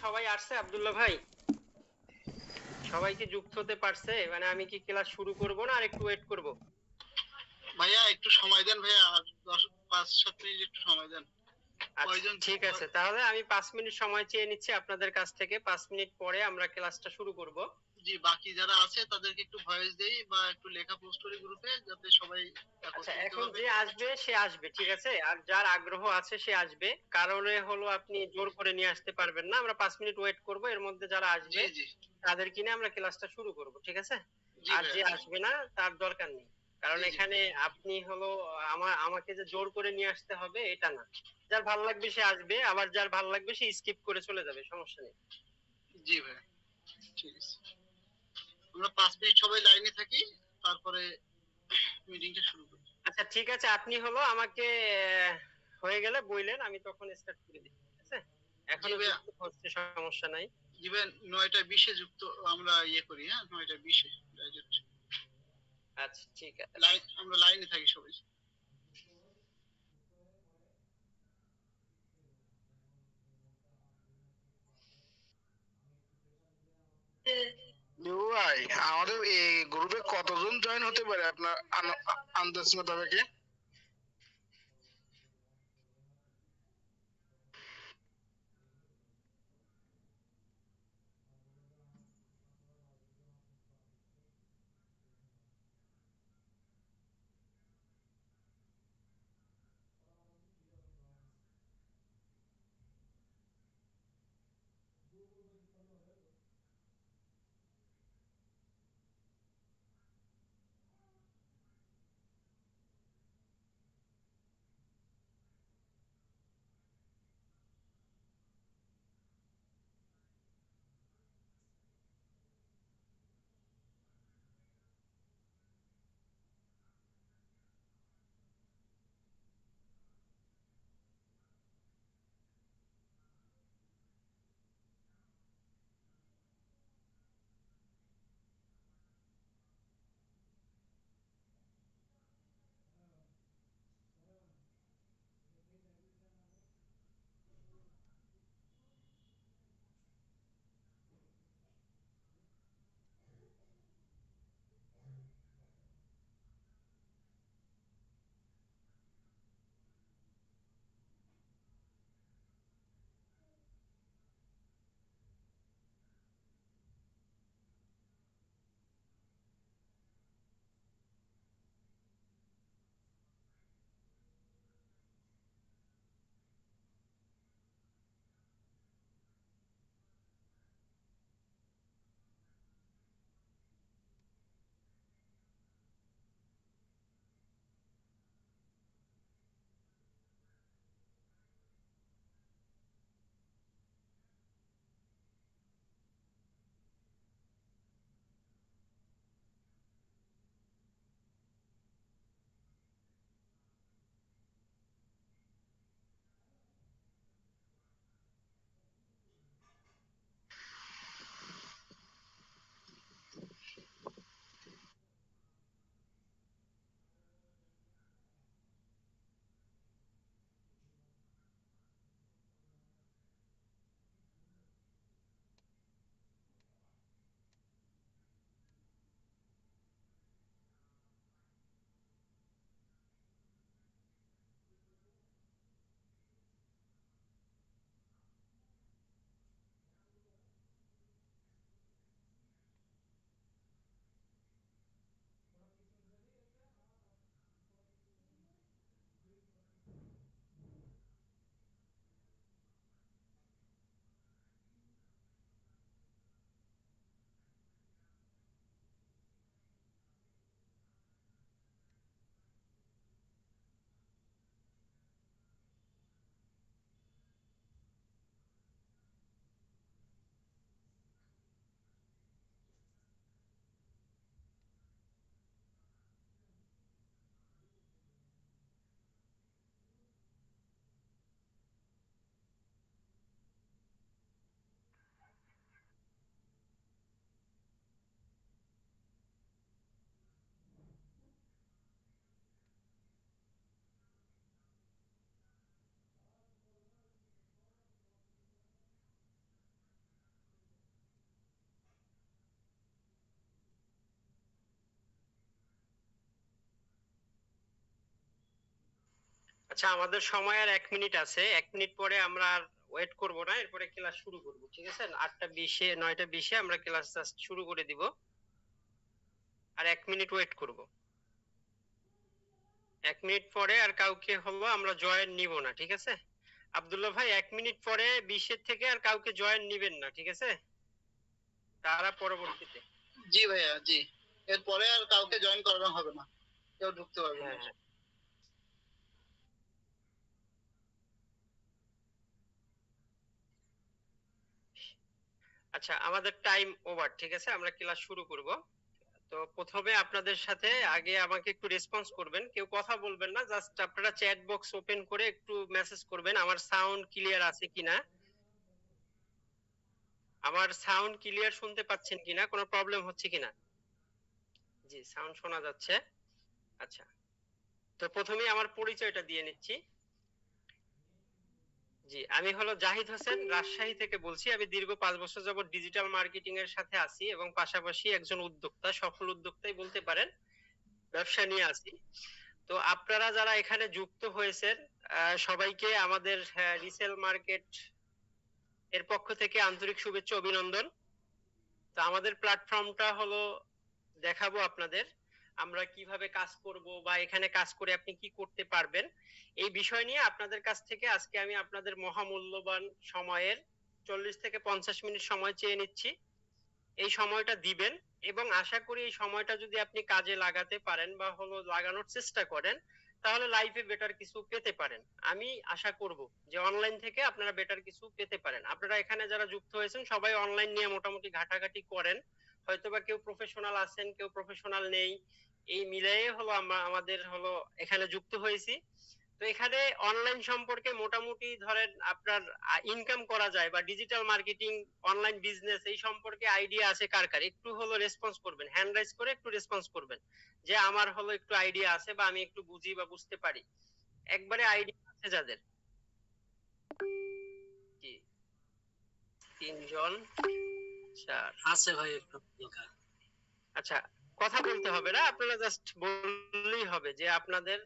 সবাই আসছে আব্দুল্লাহ ভাই? সবাই কি যুক্ত হতে পারছে? মানে আমি কি ক্লাস শুরু করব না আর একটু ওয়েট করব? ভাইয়া একটু সময় দেন ভাইয়া, আর 5-7 মিনিট একটু সময় দেন। আচ্ছা কয়জন? ঠিক আছে, তাহলে আমি 5 মিনিট সময় চেয়ে নিচ্ছি আপনাদের কাছ থেকে। 5 মিনিট পরে আমরা ক্লাসটা শুরু করব। জি, বাকি যারা আছে তাদেরকে একটু ভয়েস দেই বা একটু লেখা পোস্ট করি গ্রুপে, যাতে সবাই আচ্ছা, একত্রিত এখন ভাবে। যে আসবে সে আসবে, ঠিক আছে? আর যার আগ্রহ আছে সে আসবে, কারণে হলো আপনি জোর করে নিয়ে আসতে পারবেন না। আমরা 5 মিনিট ওয়েট করব, এর মধ্যে যারা আসবে জি জি। তাদের কিনে আমরা ক্লাসটা শুরু করব, ঠিক আছে? জি আর যে ভাইয়া। আসবে না তার দরকার নেই, কারণ জি জি। এখানে আপনি হলো আমাকে যে জোর করে নিয়ে আসতে হবে এটা না। যার ভাল লাগবে সে আসবে, আবার যার ভাল লাগবে সে স্কিপ করে চলে যাবে, সমস্যা নেই। জি ভাইয়া, ঠিক আছে। আমরা 5 মিনিট সবাই লাইনে থাকি, তারপরে মিটিংটা শুরু করি। আচ্ছা ঠিক আছে, আপনি হলো আমাকে আহ, হয়ে গেলে বললেন, আমি তখন স্টার্ট করে দিই, ঠিক আছে? জি এখনো ভাইয়া। যুক্ত হচ্ছে, সমস্যা নাই। জি ভাইয়া, 9টা 20-এ যুক্ত আমরা ইয়ে করি, হ্যাঁ 9টা 20-এ ডাইরেক্ট আচ্ছা ঠিক আছে। লাইন, আমরা লাইনে থাকি সবাই। লিবু ভাই, আমাদের এই গ্রুপে কতজন জয়েন হতে পারে আপনার আন্দাজ মোতাবেক? আচ্ছা, আমাদের সময় আর 1 মিনিট আছে। 1 মিনিট পরে আমরা আর ওয়েট করব না, এরপরে ক্লাস শুরু করব, ঠিক আছে? 8টা 20-এ 9টা 20-এ আমরা ক্লাস জাস্ট শুরু করে দিব। আর 1 মিনিট ওয়েট করব। 1 মিনিট পরে আর কাউকে হলো আমরা জয়েন নিব না, ঠিক আছে? আব্দুল্লাহ ভাই, 1 মিনিট পরে 20-এর থেকে আর কাউকে জয়েন নিবেন না, ঠিক আছে? তারা পরবর্তীতে। জি ভাইয়া, জি। এরপরে আর কাউকে জয়েন করানো হবে না, কেউ ঢুকতে পারবে না। হ্যাঁ। আচ্ছা, আমাদের টাইম ওভার, ঠিক আছে? আমরা ক্লাস শুরু করব। তো প্রথমে আপনাদের সাথে আগে আমাকে একটু রেসপন্স করবেন, কেউ কথা বলবেন না, জাস্ট আপনারা চ্যাট বক্স ওপেন করে একটু মেসেজ করবেন আমার সাউন্ড ক্লিয়ার আছে কিনা, আমার সাউন্ড ক্লিয়ার শুনতে পাচ্ছেন কিনা, কোনো প্রবলেম হচ্ছে কিনা। জি, সাউন্ড শোনা যাচ্ছে। আচ্ছা, তো প্রথমেই আমার পরিচয়টা দিয়ে নিচ্ছি। জি, আমি হলো জাহিদ হোসেন, রাজশাহী থেকে বলছি। আমি দীর্ঘ 5 বছর যাবত ডিজিটাল মার্কেটিং এর সাথে আছি এবং পাশাপাশি একজন উদ্যোক্তা, সফল উদ্যোক্তাই বলতে পারেন, ব্যবসা নিয়ে আছি। তো আপনারা যারা এখানে যুক্ত হয়েছেন, সবাইকে আমাদের রিসেল মার্কেট এর পক্ষ থেকে আন্তরিক শুভেচ্ছা, অভিনন্দন। তো আমাদের প্ল্যাটফর্মটা হলো দেখাবো আপনাদের আমরা কিভাবে কাজ করব বা এখানে কাজ করে আপনি কি করতে পারবেন, এই বিষয় নিয়ে আপনাদের কাছ থেকে আজকে আমি আপনাদের মহামূল্যবান সময়ের 40 থেকে 50 মিনিট সময় চেয়ে নিচ্ছি। এই সময়টা দিবেন এবং আশা করি এই সময়টা যদি আপনি কাজে লাগাতে পারেন বা হলো লাগানোর চেষ্টা করেন, তাহলে লাইফে বেটার কিছু পেতে পারেন। আমি আশা করব যে অনলাইন থেকে আপনারা বেটার কিছু পেতে পারেন। আপনারা এখানে যারা যুক্ত হয়েছেন সবাই অনলাইন নিয়ে মোটামুটি ঘাটাঘাটি করেন, হয়তোবা কেউ প্রফেশনাল আছেন, কেউ প্রফেশনাল নেই, এই মিলিয়ে হলো আমরা আমাদের হলো এখানে যুক্ত হয়েছি। তো এখানে অনলাইন সম্পর্কে মোটামুটি ধরেন আপনার ইনকাম করা যায় বা ডিজিটাল মার্কেটিং, অনলাইন বিজনেস এই সম্পর্কে আইডিয়া আছে কার কার, একটু হলো রেসপন্স করবেন, হ্যান্ড রাইজ করে একটু রেসপন্স করবেন যে আমার হলো একটু আইডিয়া আছে বা আমি একটু বুঝি বা বুঝতে পারি। একবারে আইডিয়া আছে যাদের? কি 3 জন 4 আছে ভাই একটু হালকা। আচ্ছা, কথা বলতে হবে না, আপনারা জাস্ট বললেই হবে যে আপনাদের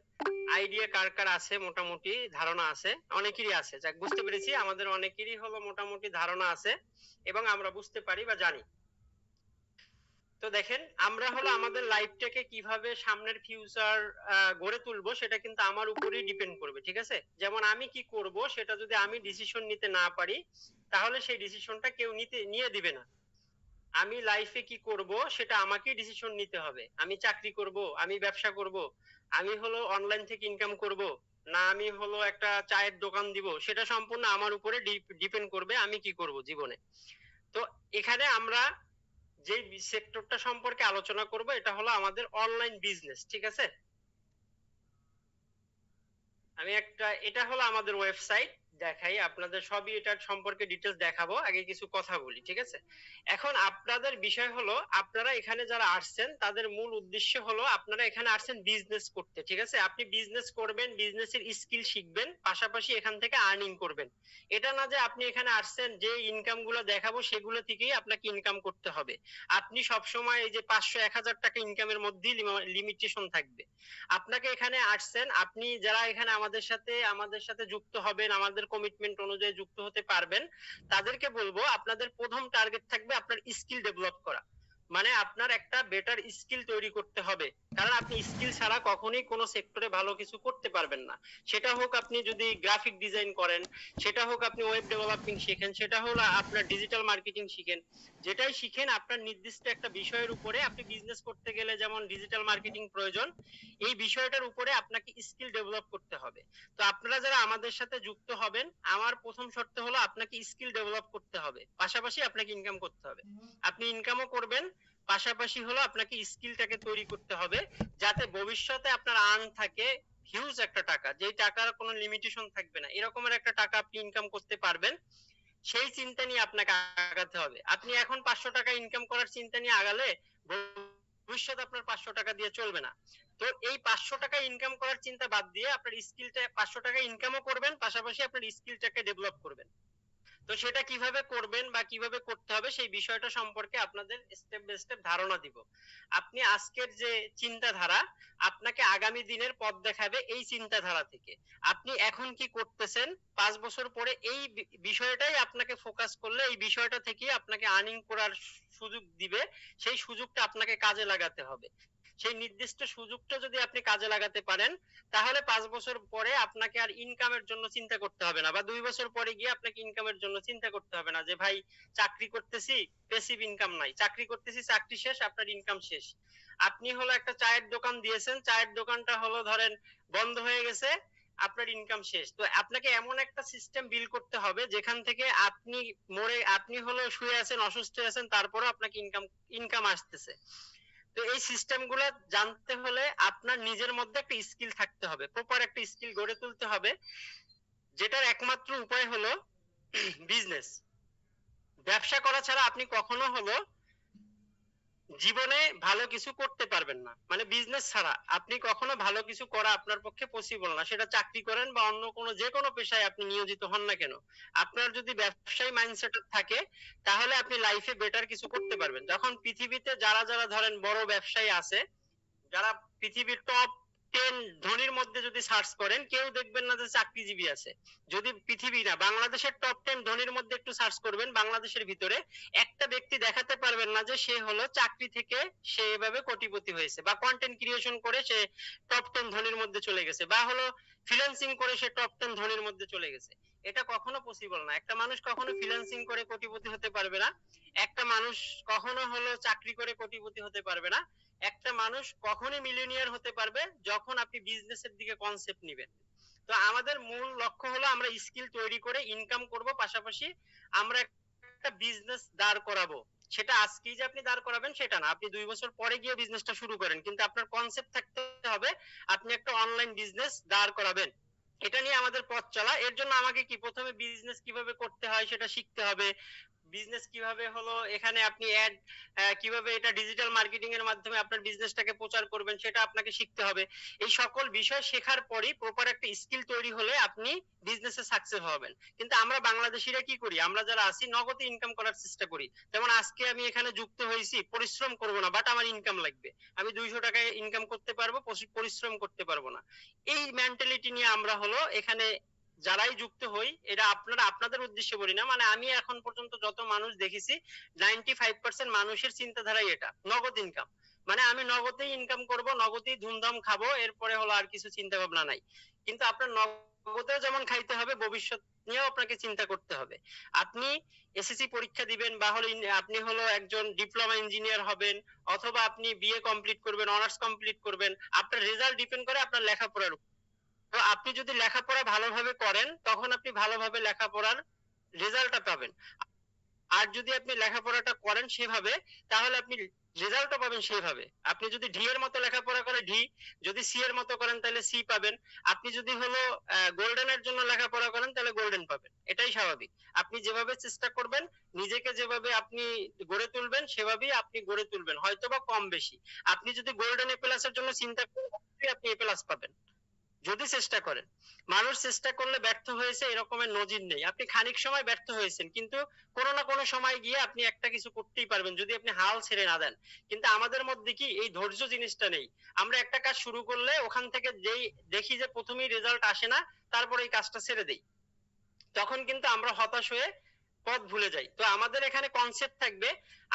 আইডিয়া কার কার আছে, মোটামুটি ধারণা আছে। অনেকেরই আছে, যাক বুঝতে পেরেছি আমাদের অনেকেরই হলো মোটামুটি ধারণা আছে এবং আমরা বুঝতে পারি বা জানি। তো দেখেন, আমরা হলো আমাদের লাইফটাকে কিভাবে সামনের ফিউচার গড়ে তুলবো সেটা কিন্তু আমার উপরেই ডিপেন্ড করবে, ঠিক আছে? যেমন আমি কি করব সেটা যদি আমি ডিসিশন নিতে না পারি, তাহলে সেই ডিসিশনটা কেউ নিয়ে দিবে না। আমি লাইফে কি করব সেটা আমাকেই ডিসিশন নিতে হবে। আমি চাকরি করব, আমি ব্যবসা করব, আমি হলো অনলাইন থেকে ইনকাম করব, না আমি হলো একটা চায়ের দোকান দিব, সেটা সম্পূর্ণ আমার উপরে ডিপেন্ড করবে আমি কি করব জীবনে। তো এখানে আমরা যে সেক্টরটা সম্পর্কে আলোচনা করব এটা হলো আমাদের অনলাইন বিজনেস, ঠিক আছে? এটা হলো আমাদের ওয়েবসাইট, দেখাই আপনাদের সবই, এটার সম্পর্কে ডিটেলস দেখাবো, আগে কিছু কথা বলি, ঠিক আছে? এখন আপনাদের বিষয় হলো আপনারা এখানে যারা আসছেন তাদের মূল উদ্দেশ্য হলো আপনারা এখানে আসছেন বিজনেস করতে, ঠিক আছে? আপনি বিজনেস করবেন, বিজনেসের স্কিল শিখবেন, পাশাপাশি এখান থেকে আর্নিং করবেন। এটা না যে আপনি এখানে আসছেন যে ইনকাম গুলো দেখাবো সেগুলো থেকেই আপনাকে ইনকাম করতে হবে। আপনি সব সময় এই যে 500-1000 টাকা ইনকামের মধ্যেই লিমিটেশন থাকবে। আপনাকে এখানে আসছেন, আপনি যারা এখানে আমাদের সাথে যুক্ত হবেন, আমাদের কমিটমেন্ট অনুযায়ী যুক্ত হতে পারবেন, তাদেরকে বলবো আপনাদের প্রথম টার্গেট থাকবে আপনার স্কিল ডেভেলপ করা। মানে আপনার একটা বেটার স্কিল তৈরি করতে হবে, কারণ আপনি স্কিল ছাড়া কখনোই কোনো সেক্টরে ভালো কিছু করতে পারবেন না। সেটা হোক আপনি যদি গ্রাফিক ডিজাইন করেন, সেটা হোক আপনি ওয়েব ডেভেলপিং শিখেন, সেটা হলো আপনার ডিজিটাল মার্কেটিং শিখেন, যেটাই শিখেন আপনার নির্দিষ্ট একটা বিষয়ের উপরে, আপনি বিজনেস করতে গেলে যেমন ডিজিটাল মার্কেটিং প্রয়োজন, এই বিষয়টার উপরে আপনাকে স্কিল ডেভেলপ করতে হবে। তো আপনারা যারা আমাদের সাথে যুক্ত হবেন, আমার প্রথম শর্ত হলো আপনাকে স্কিল ডেভেলপ করতে হবে, পাশাপাশি আপনাকে ইনকাম করতে হবে। আপনি ইনকামও করবেন, পাশাপাশি হলো আপনাকে স্কিলটাকে তৈরি করতে হবে, যাতে ভবিষ্যতে আপনার আর্ন থাকে হিউজ একটা টাকা, যেই টাকার কোনো লিমিটেশন থাকবে না, এরকমের একটা টাকা আপনি ইনকাম করতে পারবেন। সেই চিন্তা নিয়ে আপনাকে আগাতে হবে। আপনি এখন 500 টাকা ইনকাম করার চিন্তা নিয়ে আগালে ভবিষ্যতে আপনার 500 টাকা দিয়ে চলবে না। তো এই 500 টাকা ইনকাম করার চিন্তা বাদ দিয়ে আপনার স্কিলটা, 500 টাকা ইনকামও করবেন, পাশাপাশি আপনার স্কিলটাকে ডেভেলপ করবেন। তো সেটা কিভাবে করবেন বা কিভাবে করতে হবে সেই বিষয়টা সম্পর্কে আপনাদের স্টেপ বাই স্টেপ ধারণা দিব। আপনি আজকের যে চিন্তাধারা আপনাকে আগামী দিনের পথ দেখাবে এই চিন্তাধারা থেকে। আপনি এখন কি করতেছেন 5 বছর পরে এই বিষয়টাই আপনাকে ফোকাস করলে এই বিষয়টা থেকে আপনাকে আর্নিং করার সুযোগ দিবে, সেই সুযোগটা আপনাকে কাজে লাগাতে হবে। সেই নির্দিষ্ট সুযোগটা যদি আপনি কাজে লাগাতে পারেন তাহলে 5 বছর পরে আপনাকে আর ইনকামের জন্য চিন্তা করতে হবে না, বা 2 বছর পরে গিয়ে আপনাকে ইনকামের জন্য চিন্তা করতে হবে না যে ভাই চাকরি করতেছি প্যাসিভ ইনকাম নাই, চাকরি করতেছি চাকরি শেষ আপনার ইনকাম শেষ। আপনি হলো একটা চায়ের দোকান দিয়েছেন, চায়ের দোকানটা হলো ধরেন বন্ধ হয়ে গেছে, আপনার ইনকাম শেষ। তো আপনাকে এমন একটা সিস্টেম বিল্ড করতে হবে যেখান থেকে আপনি আপনি হলো শুয়ে আছেন অসুস্থ আছেন তারপরে আপনাকে ইনকাম আসতেছে। তো এই সিস্টেম গুলো জানতে হলে আপনার নিজের মধ্যে একটা স্কিল থাকতে হবে, প্রপার একটা স্কিল গড়ে তুলতে হবে, যেটার একমাত্র উপায় হলো বিজনেস। ব্যবসা করা ছাড়া আপনি কখনো হলো জীবনে ভালো কিছু করতে পারবেন না। মানে বিজনেস ছাড়া আপনি কখনো ভালো কিছু করা আপনার পক্ষে পসিবল না, সেটা চাকরি করেন বা অন্য কোনো যে কোনো পেশায় আপনি নিয়োজিত হন না কেন। আপনার যদি ব্যবসায়ী মাইন্ডসেট থাকে তাহলে আপনি লাইফে বেটার কিছু করতে পারবেন। যখন পৃথিবীতে যারা যারা ধরেন বড় ব্যবসায়ী আছে, যারা পৃথিবীর টপ 10 ধনীর মধ্যে যদি সার্চ করেন কেউ দেখবেন না যে চাকরিজীবী আছে। যদি পৃথিবী না বাংলাদেশের টপ 10 ধনীর মধ্যে একটু সার্চ করবেন, বাংলাদেশের ভিতরে একটা ব্যক্তি দেখাতে পারবেন না যে সে হলো চাকরি থেকে সে এভাবে কোটিপতি হয়েছে, বা কন্টেন্ট ক্রিয়েশন করে সে টপ 10 ধনীর মধ্যে চলে গেছে, বা হলো ফ্রিল্যান্সিং করে সে টপ 10 ধনীর মধ্যে চলে গেছে। এটা কখনো পসিবল না। একটা মানুষ কখনো ফ্রিল্যান্সিং করে কোটিপতি হতে পারবে না, একটা মানুষ কখনো হলো চাকরি করে কোটিপতি হতে পারবে না। একটা মানুষ কখনই মিলিয়নিয়ার হতে পারবে যখন আপনি বিজনেসের দিকে কনসেপ্ট নিবেন। তো আমাদের মূল লক্ষ্য হলো আমরা স্কিল তৈরি করে ইনকাম করব, পাশাপাশি আমরা একটা বিজনেস দাঁড় করাবো। সেটা আজকেই যে আপনি দাঁড় করাবেন সেটা না, আপনি 2 বছর পরে গিয়ে বিজনেসটা শুরু করেন, কিন্তু আপনার কনসেপ্ট থাকতে হবে আপনি একটা অনলাইন বিজনেস দাঁড় করাবেন। এটা নিয়ে আমাদের পথ চলা। এর জন্য আমাকে কি প্রথমে বিজনেস কিভাবে করতে হয় সেটা শিখতে হবে, বিজনেস কিভাবে হলো এখানে আপনি অ্যাড কিভাবে এটা ডিজিটাল মার্কেটিং এর মাধ্যমে আপনার বিজনেসটাকে প্রচার করবেন সেটা আপনাকে শিখতে হবে। এই সকল বিষয় শেখার পরই প্রপার একটা স্কিল তৈরি হলে আপনি বিজনেসে সাকসেস হবেন। কিন্তু আমরা বাংলাদেশিরা কি করি, আমরা যারা আছি নগদে ইনকাম করার চেষ্টা করি। যেমন আজকে আমি এখানে যুক্ত হয়েছি, পরিশ্রম করব না, বাট আমার ইনকাম লাগবে, আমি 200 টাকায় ইনকাম করতে পারবো, পরিশ্রম করতে পারবো না। এই মেন্টালিটি নিয়ে আমরা হলো এখানে যারাই যুক্ত হই, এটা আপনাদের উদ্দেশ্যে বলি না, মানে আমি এখন পর্যন্ত যত মানুষ দেখেছি 95% মানুষের চিন্তাধারাই এটা, নগদ ইনকাম। মানে আমি নগদেই ইনকাম করব, নগদেই ধুমধাম খাবো, এরপরে হলো আর কিছু চিন্তা ভাবনা নাই। কিন্তু আপনার নগদেও যেমন খাইতে হবে, ভবিষ্যৎ নিয়েও আপনাকে চিন্তা করতে হবে। আপনি এসএসসি পরীক্ষা দিবেন, বা হলো আপনি হলো একজন ডিপ্লোমা ইঞ্জিনিয়ার হবেন, অথবা আপনি বিএ কমপ্লিট করবেন, অনার্স কমপ্লিট করবেন, আপনার রেজাল্ট ডিপেন্ড করে আপনার লেখাপড়ার উপর। তো আপনি যদি লেখাপড়া ভালোভাবে করেন তখন আপনি ভালোভাবে লেখাপড়ার রেজাল্টটা পাবেন। আর যদি আপনি লেখাপড়াটা করেন সেভাবে তাহলে আপনি রেজাল্টও পাবেন সেভাবে। আপনি যদি ডি এর মতো লেখাপড়া করে ডি, যদি সি এর মতো করেন তাহলে সি পাবেন। আপনি যদি হলো গোল্ডেনের জন্য লেখাপড়া করেন তাহলে গোল্ডেন পাবেন, এটাই স্বাভাবিক। আপনি যেভাবে চেষ্টা করবেন, নিজেকে যেভাবে আপনি গড়ে তুলবেন সেভাবেই আপনি গড়ে তুলবেন, হয়তোবা কম বেশি। আপনি যদি গোল্ডেন এ প্লাসের জন্য চিন্তা করেন আপনি এ প্লাস পাবেন যদি চেষ্টা করেন। মানুষ চেষ্টা করলে ব্যর্থ হয়েছে এরকমের নজির নেই। আপনি খানিক সময় ব্যর্থ হয়েছেন, কিন্তু কোনো না কোনো সময় গিয়ে আপনি একটা কিছু করতেই পারবেন যদি আপনি হাল ছেড়ে না দেন। কিন্তু আমাদের মধ্যে কি এই ধৈর্য জিনিসটা নেই। আমরা একটা কাজ শুরু করলে ওখান থেকে যেই দেখি যে প্রথমেই রেজাল্ট আসে না, তারপরে এই কাজটা ছেড়ে দেই, তখন কিন্তু আমরা হতাশ হয়ে পথ ভুলে যাই। তো আমাদের এখানে কনসেপ্ট থাকবে,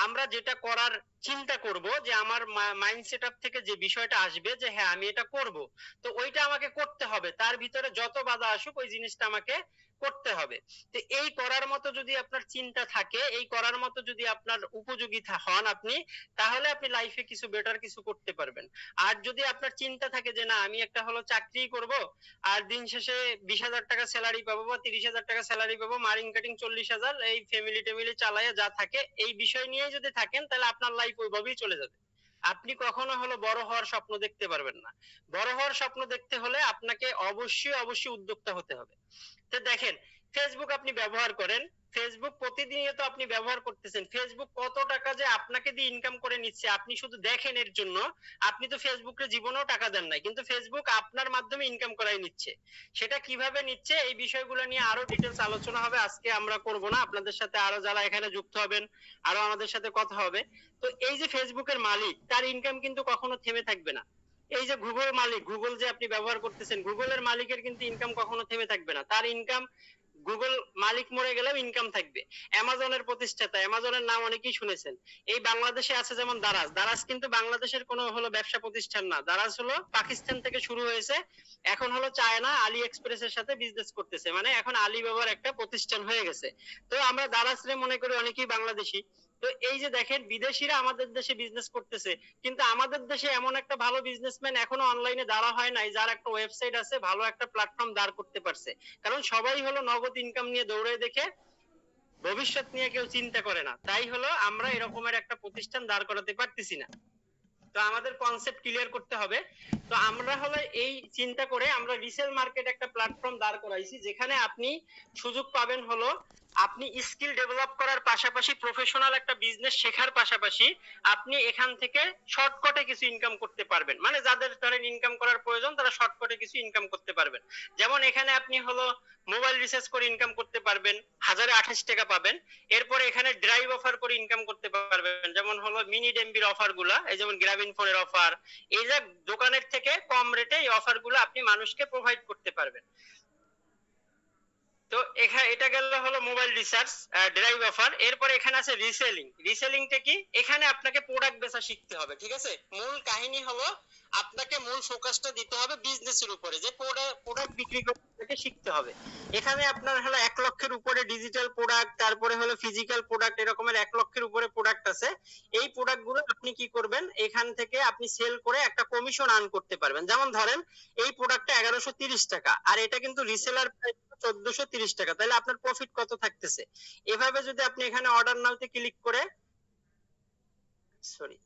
আমরা যেটা করার চিন্তা করব, যে আমার মাইন্ড সেটআপ থেকে যে বিষয়টা আসবে যে হ্যাঁ আমি এটা করব, তো ওইটা আমাকে করতে হবে, তার ভিতরে যত বাধা আসুক ওই জিনিসটা আমাকে করতে হবে। তো এই করার মতো যদি আপনার চিন্তা থাকে, এই করার মতো যদি আপনার উপযোগী হন আপনি, তাহলে আপনি লাইফে কিছু বেটার কিছু করতে পারবেন। আর যদি আপনার চিন্তা থাকে যে না আমি একটা হলো চাকরি করব, আর দিন শেষে 20,000 টাকা স্যালারি পাবো বা 30,000 টাকা স্যালারি পাবো, মারিং কাটিং 40,000, এই ফ্যামিলি টেমিলি চালায় যা থাকে, এই বিষয় নিয়ে যদি থাকেন তাহলে আপনার লাইফ ওইভাবেই চলে যাবে। আপনি কখনো হলো বড় হওয়ার স্বপ্ন দেখতে পারবেন না। বড় হওয়ার স্বপ্ন দেখতে হলে আপনাকে অবশ্যই অবশ্যই উদ্যোক্তা হতে হবে। তো দেখেন ফেসবুক আপনি ব্যবহার করেন, ফেসবুক প্রতিনিয়ত আপনি ব্যবহার করতেছেন, ফেসবুক কত টাকা যে আপনাকে দিয়ে ইনকাম করে নিচ্ছে আপনি শুধু দেখেন এর জন্য। আপনি তো ফেসবুকে জীবনেও টাকা দেন নাই, কিন্তু ফেসবুক আপনার মাধ্যমে ইনকাম করাই নিচ্ছে। সেটা কিভাবে নিচ্ছে এই বিষয়গুলো নিয়ে আরো ডিটেলস আলোচনা হবে, আজকে আমরা করব না। আপনাদের সাথে আরো যারা এখানে যুক্ত হবেন আরো আমাদের সাথে কথা হবে। তো এই যে ফেসবুকের মালিক, তার ইনকাম কিন্তু কখনো থেমে থাকবে না। এই যে গুগল মালিক, গুগল যে আপনি ব্যবহার করতেছেন, গুগলের মালিকের কিন্তু ইনকাম কখনো থেমে থাকবে না। তার ইনকাম, গুগল মালিক মরে গেলেও ইনকাম থাকবে। অ্যামাজনের প্রতিষ্ঠাতা, অ্যামাজনের নাম অনেকেই শুনেছেন। এই বাংলাদেশে আছে যেমন দারাজ, দারাজ কিন্তু বাংলাদেশের কোনো হলো ব্যবসা প্রতিষ্ঠান না, দারাজ হলো পাকিস্তান থেকে শুরু হয়েছে, এখন হলো চায়না আলি এক্সপ্রেসের সাথে বিজনেস করতেছে, মানে এখন আলিবাবার একটা প্রতিষ্ঠান হয়ে গেছে। তো আমরা দারাজরে মনে করি অনেকেই বাংলাদেশি। তো এই যে দেখেন বিদেশিরা আমাদের দেশে বিজনেস করতেছে, কিন্তু আমাদের দেশে এমন একটা ভালো বিজনেসম্যান এখনো অনলাইনে দাঁড়া হয় নাই যার একটা ওয়েবসাইট আছে, ভালো একটা প্ল্যাটফর্ম দাঁড় করতে পারছে। কারণ সবাই হলো নগদ ইনকাম নিয়ে দৌড়ে, দেখে ভবিষ্যৎ নিয়ে কেউ চিন্তা করে না, তাই হলো আমরা এরকমের একটা প্রতিষ্ঠান দাঁড় করাতে পারতেছি না। তো আমাদের কনসেপ্ট ক্লিয়ার করতে হবে। তো আমরা হলো এই চিন্তা করে আমরা রিসেল মার্কেট একটা প্ল্যাটফর্ম দাঁড় করাইছি, যেখানে আপনি সুযোগ পাবেন হলো আপনি স্কিল ডেভেলপ করার পাশাপাশি প্রফেশনাল একটা বিজনেস শেখার পাশাপাশি আপনি এখান থেকে শর্টকাটে কিছু ইনকাম করতে পারবেন। মানে যাদের ধরেন ইনকাম করার প্রয়োজন তারা শর্টকাটে কিছু ইনকাম করতে পারবেন। যেমন এখানে আপনি হলো মোবাইল রিচার্জ করে ইনকাম করতে পারবেন, 1028 টাকা পাবেন। এরপরে এখানে ড্রাইভ অফার করে ইনকাম করতে পারবেন, যেমন হলো মিনিট এমবির অফার গুলা, এই যেমন গ্রামীণ ফোনের অফার, এই যে দোকানের থেকে কম রেটে এই অফার গুলো আপনি মানুষকে প্রোভাইড করতে পারবেন। তো এখানে এটা গেল হলো মোবাইল রিচার্জ, ড্রাইভ অফার। এরপরে এখানে আছে রিসেলিং। রিসেলিংটা কি? এখানে আপনাকে প্রোডাক্ট বেচা শিখতে হবে, ঠিক আছে? মূল কাহিনী হলো আপনাকে মূল ফোকাসটা দিতে হবে বিজনেসের উপরে, যে প্রোডাক্ট বিক্রি করতে শিখতে হবে। এখানে আপনার হলো 1 লক্ষের উপরে ডিজিটাল প্রোডাক্ট, তারপরে হলো ফিজিক্যাল প্রোডাক্ট, এরকমের 1 লক্ষের উপরে প্রোডাক্ট আছে। এই প্রোডাক্ট গুলো আপনি কি করবেন, এখান থেকে আপনি সেল করে একটা কমিশন আর্ন করতে পারবেন। যেমন ধরেন এই প্রোডাক্টটা 1130 টাকা, আর এটা কিন্তু রিসেলার প্রাইস 1430 টাকা, তাহলে আপনার প্রফিট কত থাকতেছে? এভাবে যদি আপনি এখানে অর্ডার নাওতে ক্লিক করে, সরি,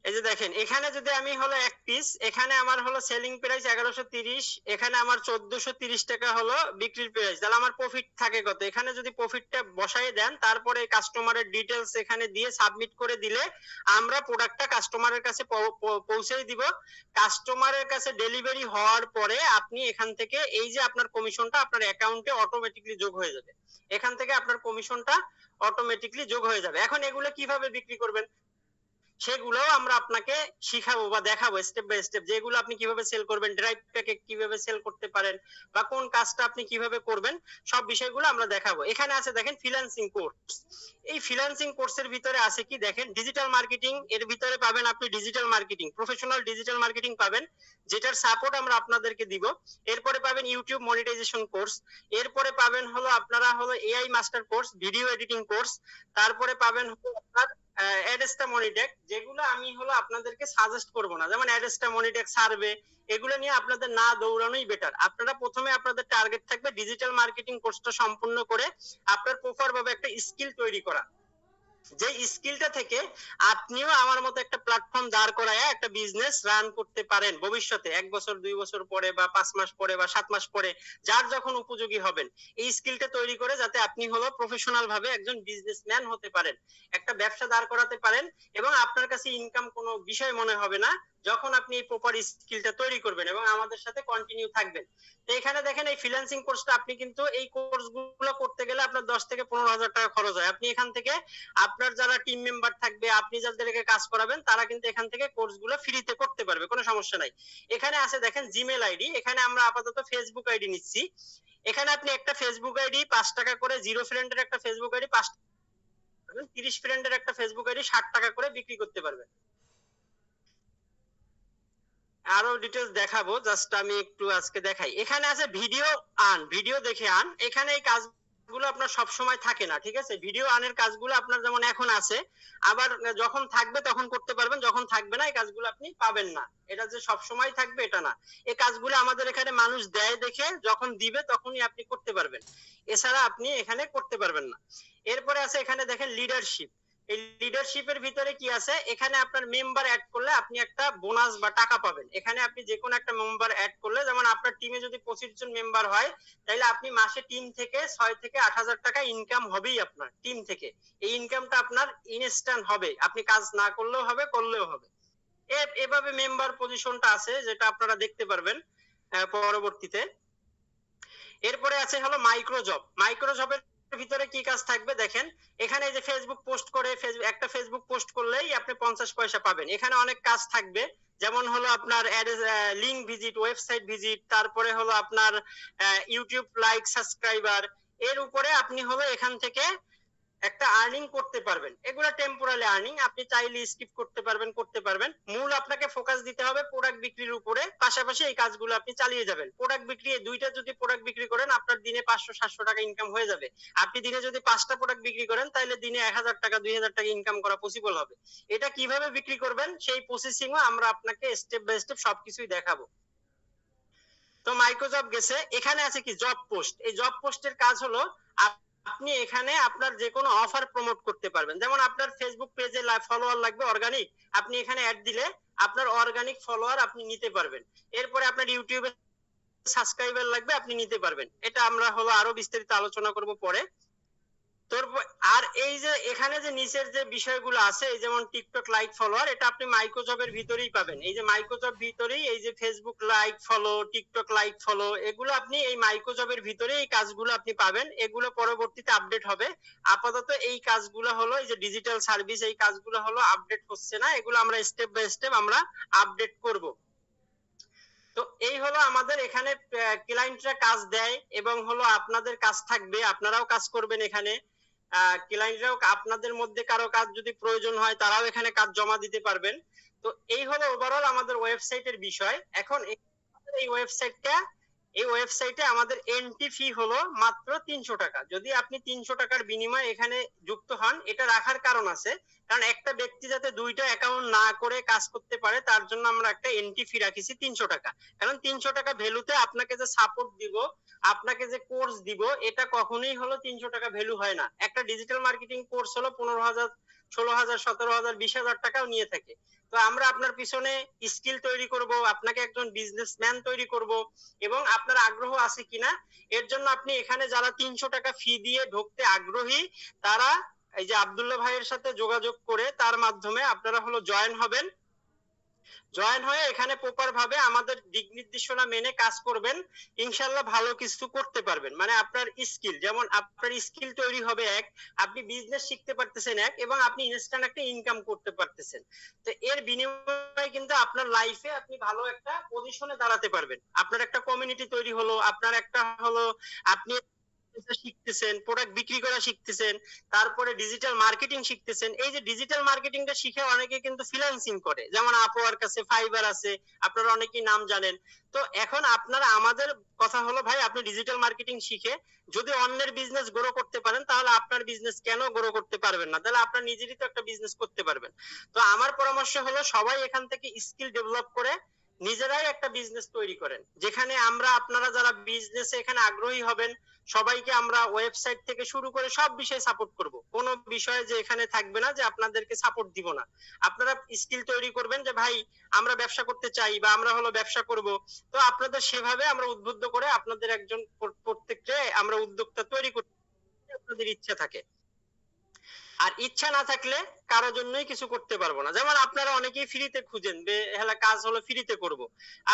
এই যে দেখেন এখানে যদি আমি হলো এক পিস, এখানে আমার হলো সেলিং প্রাইস 1130, এখানে আমার 1430 টাকা হলো বিক্রির প্রাইস, তাহলে আমার প্রফিট থাকে কত? এখানে যদি প্রফিটটা বসাই দেন, তারপরে কাস্টমারের ডিটেইলস এখানে দিয়ে সাবমিট করে দিলে আমরা প্রোডাক্টটা কাস্টমারের কাছে পৌঁছে দিব। কাস্টমারের কাছে ডেলিভারি হওয়ার পরে আপনি এখান থেকে এই যে আপনার কমিশনটা আপনার অ্যাকাউন্টে অটোমেটিক্যালি যোগ হয়ে যাবে, এখান থেকে আপনার কমিশনটা অটোমেটিক্যালি যোগ হয়ে যাবে। এখন এগুলো কিভাবে বিক্রি করবেন সেগুলোও আমরা আপনাকে শিখাবো বা দেখাবো স্টেপ বাই স্টেপ, যেগুলো আপনি কিভাবে সেল করবেন, ড্রাইভ প্যাকে কিভাবে সেল করতে পারেন, বা কোন কাজটা আপনি কিভাবে করবেন, সব বিষয়গুলো আমরা দেখাবো। এখানে আছে দেখেন ফ্রিল্যান্সিং কোর্স। এই ফ্রিল্যান্সিং কোর্সের ভিতরে আছে কি দেখেন, ডিজিটাল মার্কেটিং, এর ভিতরে পাবেন আপনি digital marketing, professional digital marketing পাবেন, যেটার সাপোর্ট আমরা আপনাদেরকে দিব। এরপরে পাবেন ইউটিউব মনিটাইজেশন কোর্স, এরপরে পাবেন হলো আপনারা হলো AI master course, video editing course, তারপরে পাবেন হলো আপনার অ্যাডস্টা মনিটেক, যেগুলো আমি হলো আপনাদেরকে সাজেস্ট করব না, যেমন অ্যাডস্টা মনিটেক, সার্ভে, এগুলো নিয়ে আপনাদের না দৌড়ানোই বেটার। আপনারা প্রথমে আপনাদের টার্গেট থাকবে ডিজিটাল মার্কেটিং কোর্সটা সম্পূর্ণ করে আপনার প্রপার ভাবে একটা স্কিল তৈরি করা, যে স্কিলটা থেকে আপনিও আমার মতো একটা প্ল্যাটফর্ম দাঁড় করায় একটা বিজনেস রান করতে পারেন ভবিষ্যতে, 1 বছর 2 বছর পরে বা 5 মাস পরে বা 7 মাস পরে, যার যখন উপযোগী হবেন, এই স্কিলটা তৈরি করে যাতে আপনি হলো প্রফেশনাল ভাবে একজন বিজনেসম্যান হতে পারেন, একটা ব্যবসা দাঁড় করাতে পারেন, এবং আপনার কাছে ইনকাম কোনো বিষয় মনে হবে না যখন আপনি এই প্রপার স্কিলটা তৈরি করবেন এবং আমাদের সাথে কন্টিনিউ থাকবেন। তো এখানে দেখেন এই ফ্রিল্যান্সিং কোর্সটা আপনি কিন্তু এই কোর্সগুলো করতে গেলে আপনার 10 থেকে 15,000 টাকা খরচ হয়। আপনি এখান থেকে আপনার যারা টিম মেম্বার থাকবে, আপনি যাদেরকে কাজ করাবেন, তারা কিন্তু এখান থেকে কোর্সগুলো ফ্রিতে করতে পারবে, কোনো সমস্যা নাই। এখানে আছে দেখেন জিমেল আইডি, এখানে আমরা আপাতত ফেসবুক আইডি নিচ্ছি। এখানে আপনি একটা ফেসবুক আইডি 5 টাকা করে, 0 ফ্রেন্ডের একটা ফেসবুক আইডি 5 টাকা, 30 ফ্রেন্ডের একটা ফেসবুক আইডি 60 টাকা করে বিক্রি করতে পারবেন। আরো ডিটেইলস দেখাবো, জাস্ট আমি একটু আজকে দেখাই। এখানে আছে ভিডিও আন, ভিডিও দেখে আন, এখানে এই কাজ কাজগুলো আপনার সব সময় থাকে না, ঠিক আছে? ভিডিও আনের কাজগুলো আপনার যেমন এখন আছে, আবার যখন থাকবে তখন করতে পারবেন, যখন থাকবে না এই কাজগুলো আপনি পাবেন না। এটা যে সব সময় থাকবে এটা না। এই কাজগুলো আমাদের এখানে মানুষ দেয় দেখে যখন দিবে তখনই আপনি করতে পারবেন, এছাড়া আপনি এখানে করতে পারবেন না। এরপরে আছে এখানে দেখেন লিডারশিপ। এই লিডারশিপের ভিতরে কি আছে, এখানে আপনার মেম্বার অ্যাড করলে আপনি একটা বোনাস বা টাকা পাবেন। এখানে আপনি যে কোনো একটা মেম্বার অ্যাড করলে, যেমন আপনার টিমে যদি 25 জন মেম্বার হয়, তাহলে আপনি মাসে টিম থেকে 6 থেকে 8,000 টাকা ইনকাম হবেই আপনার টিম থেকে। এই ইনকামটা আপনার ইনস্ট্যান্ট হবে, আপনি কাজ না করলেও হবে, করলেও হবে। এভাবে মেম্বার পজিশনটা আছে, যেটা আপনারা দেখতে পারবেন পরবর্তীতে। এরপরে আছে হলো মাইক্রোজব। মাইক্রোজবের ভিতরে কি কাজ থাকবে দেখেন, এখানে যে ফেসবুক পোস্ট করে, একটা ফেসবুক পোস্ট করলেই আপনি 50 পয়সা পাবেন। এখানে অনেক কাজ থাকবে, যেমন হলো আপনার লিংক ভিজিট, ওয়েবসাইট ভিজিট, তারপরে হলো আপনার ইউটিউব লাইক, সাবস্ক্রাইবার, এর উপরে আপনি হলো এখান থেকে একটা আর্নিং করতে পারবেন। এগুলো টেম্পোরারি আর্নিং, আপনি চাইলে স্কিপ করতে পারবেন। মূল আপনাকে ফোকাস দিতে হবে প্রোডাক্ট বিক্রির উপরে, পাশাপাশি এই কাজগুলো আপনি চালিয়ে যাবেন। প্রোডাক্ট বিক্রি, দুইটা যদি প্রোডাক্ট বিক্রি করেন আপনার দিনে 500-700 টাকা ইনকাম হয়ে যাবে। আপনি দিনে যদি 5টা প্রোডাক্ট বিক্রি করেন তাহলে দিনে 1000 টাকা 2000 টাকা ইনকাম করা পসিবল হবে। এটা কিভাবে বিক্রি করবেন সেই প্রসেসিংও আমরা আপনাকে স্টেপ বাই স্টেপ সবকিছুই দেখাবো। তো মাইক্রোজব গেছে, এখানে আছে কি জব পোস্ট। এই জব পোস্টের কাজ হলো আপনি এখানে আপনার যে কোনো অফার প্রমোট করতে পারবেন। যেমন আপনার ফেসবুক পেজে ফলোয়ার লাগবে অর্গানিক, আপনি এখানে অ্যাড দিলে আপনার অর্গানিক ফলোয়ার আপনি নিতে পারবেন। এরপরে আপনার ইউটিউবে সাবস্ক্রাইবার লাগবে, আপনি নিতে পারবেন। এটা আমরা হলো আরো বিস্তারিত আলোচনা করব পরে। আর এই যে এখানে যে নিচের যে বিষয়গুলো আছে, এই যেমন টিকটক লাইক ফলোয়ার, এটা আপনি মাইক্রোজবের ভিতরেই পাবেন। এই যে মাইক্রোজব ভিতরেই এই যে Facebook like follow, TikTok like follow, এগুলো আপনি এই মাইক্রোজবের ভিতরে এই কাজগুলো আপনি পাবেন। এগুলো পরবর্তীতে আপডেট হবে। আপাতত এই কাজগুলো হলো এই যে ডিজিটাল সার্ভিস, এই কাজগুলো হলো আপডেট হচ্ছে না, এগুলো আমরা স্টেপ বাই স্টেপ আমরা আপডেট করব। তো এই হলো আমাদের এখানে ক্লায়েন্টরা কাজ দেয় এবং হলো আপনাদের কাজ থাকবে, আপনারাও কাজ করবেন এখানে। ক্লায়েন্টরাও আপনাদের মধ্যে কারো কাজ যদি প্রয়োজন হয় তারাও এখানে কাজ জমা দিতে পারবেন। তো এই হলো ওভারঅল আমাদের ওয়েবসাইটের বিষয়। এখন এই ওয়েবসাইটে আমাদের এন্ট্রি ফি হলো মাত্র 300 টাকা। যদি আপনি 300 টাকার বিনিময়ে এখানে যুক্ত হন, এটা রাখার কারণ আছে, কারণ একটা ব্যক্তি যাতে দুইটা অ্যাকাউন্ট না করে কাজ করতে পারে তার জন্য আমরা একটা এন্ট্রি ফি রাখিছি 300 টাকা। কারণ 300 টাকা ভ্যালুতে আপনাকে যে সাপোর্ট দিব, আপনাকে যে কোর্স দিব, এটা কখনোই হলো 300 টাকা ভ্যালু হয় না। একটা ডিজিটাল মার্কেটিং কোর্স হলো 15,000, 16,000, 17,000, 20,000 টাকাও নিয়ে থাকে। তো আমরা আপনার পিছনে স্কিল তৈরি করব, আপনাকে একজন বিজনেসম্যান তৈরি করব, এবং আপনার আগ্রহ আছে কিনা এর জন্য আপনি এখানে যারা 300 টাকা ফি দিয়ে ঢুকতে আগ্রহী, তারা এই যে আব্দুল্লাহ ভাইয়ের সাথে যোগাযোগ করে তার মাধ্যমে আপনারা হলো জয়েন হবেন। জয়েন হয়ে এখানে প্রপার ভাবে আমাদের দিক নির্দেশনা মেনে কাজ করবেন, ইনশাআল্লাহ ভালো কিছু করতে পারবেন। মানে আপনার স্কিল, যেমন আপনার স্কিল তৈরি হবে এক, আপনি বিজনেস শিখতে পারতেছেন এক, এবং আপনি ইনস্ট্যান্ট একটা ইনকাম করতে পারতেছেন। তো এর বিনিময়ে কিন্তু আপনার লাইফে আপনি ভালো একটা পজিশনে দাঁড়াতে পারবেন। আপনার একটা কমিউনিটি তৈরি হলো, আপনার একটা হলো, আপনি শিখতেছেন, প্রোডাক্ট বিক্রি করা শিখতেছেন, তারপরে ডিজিটাল মার্কেটিং শিখতেছেন। এই যে ডিজিটাল মার্কেটিংটা শিখে অনেকে কিন্তু ফ্রিল্যান্সিং করে, যেমন আপওয়ার্ক আছে, ফাইবার আছে, আপনারা অনেকেই নাম জানেন। তো এখন আপনারা, আমাদের কথা হলো ভাই, আপনি ডিজিটাল মার্কেটিং শিখে যদি অন্যের বিজনেস গ্রো করতে পারেন, তাহলে আপনার বিজনেস কেন গ্রো করতে পারবেন না? তাহলে আপনার নিজেরই তো একটা বিজনেস করতে পারবেন। তো আমার পরামর্শ হলো সবাই এখান থেকে স্কিল ডেভেলপ করে নিজেরাই একটা বিজনেস তৈরি করেন, যেখানে আমরা, আপনারা যারা বিজনেসে এখানে আগ্রহী হবেন, সবাইকে আমরা ওয়েবসাইট থেকে শুরু করে সব বিষয়ে সাপোর্ট করব। কোনো বিষয়ে যে এখানে থাকবে না যে আপনাদেরকে সাপোর্ট দিব না। আপনারা স্কিল তৈরি করবেন যে ভাই আমরা ব্যবসা করতে চাই বা আমরা হলো ব্যবসা করব, তো আপনাদের সেভাবে আমরা উদ্বুদ্ধ করে আপনাদের একজন প্রত্যেককে আমরা উদ্যোক্তা তৈরি করতে, আপনাদের ইচ্ছা থাকে। আর ইচ্ছা না থাকলে কারোর জন্যই কিছু করতে পারবো না। যেমন আপনারা অনেকেই ফ্রিতে খুঁজেন, হেলা কাজ হলো ফ্রিতে করব,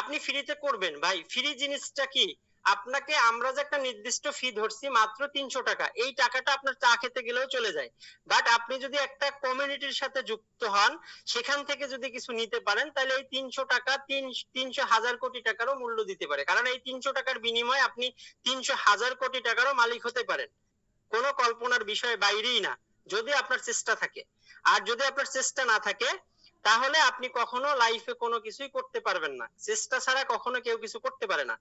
আপনি ফ্রিতে করবেন ভাই। ফ্রি জিনিসটা কি? আপনাকে আমরা যে একটা নির্দিষ্ট ফি ধরছি মাত্র 300 টাকা, এই টাকাটা আপনার চা খেতে গেলেও চলে যায়। বাট আপনি যদি একটা কমিউনিটির সাথে যুক্ত হন, সেখান থেকে যদি কিছু নিতে পারেন, তাহলে এই 300 টাকা 300,000 কোটি টাকারও মূল্য দিতে পারে। কারণ এই 300 টাকার বিনিময়ে আপনি 300,000 কোটি টাকারও মালিক হতে পারেন। কোনো কল্পনার বিষয় বাইরেই না, যদি আপনার চেষ্টা থাকে। আর যদি আপনার চেষ্টা না থাকে, তাহলে আপনি কখনো লাইফে কোনো কিছুই করতে পারবেন না। চেষ্টা ছাড়া কখনো কেউ কিছু করতে পারে না।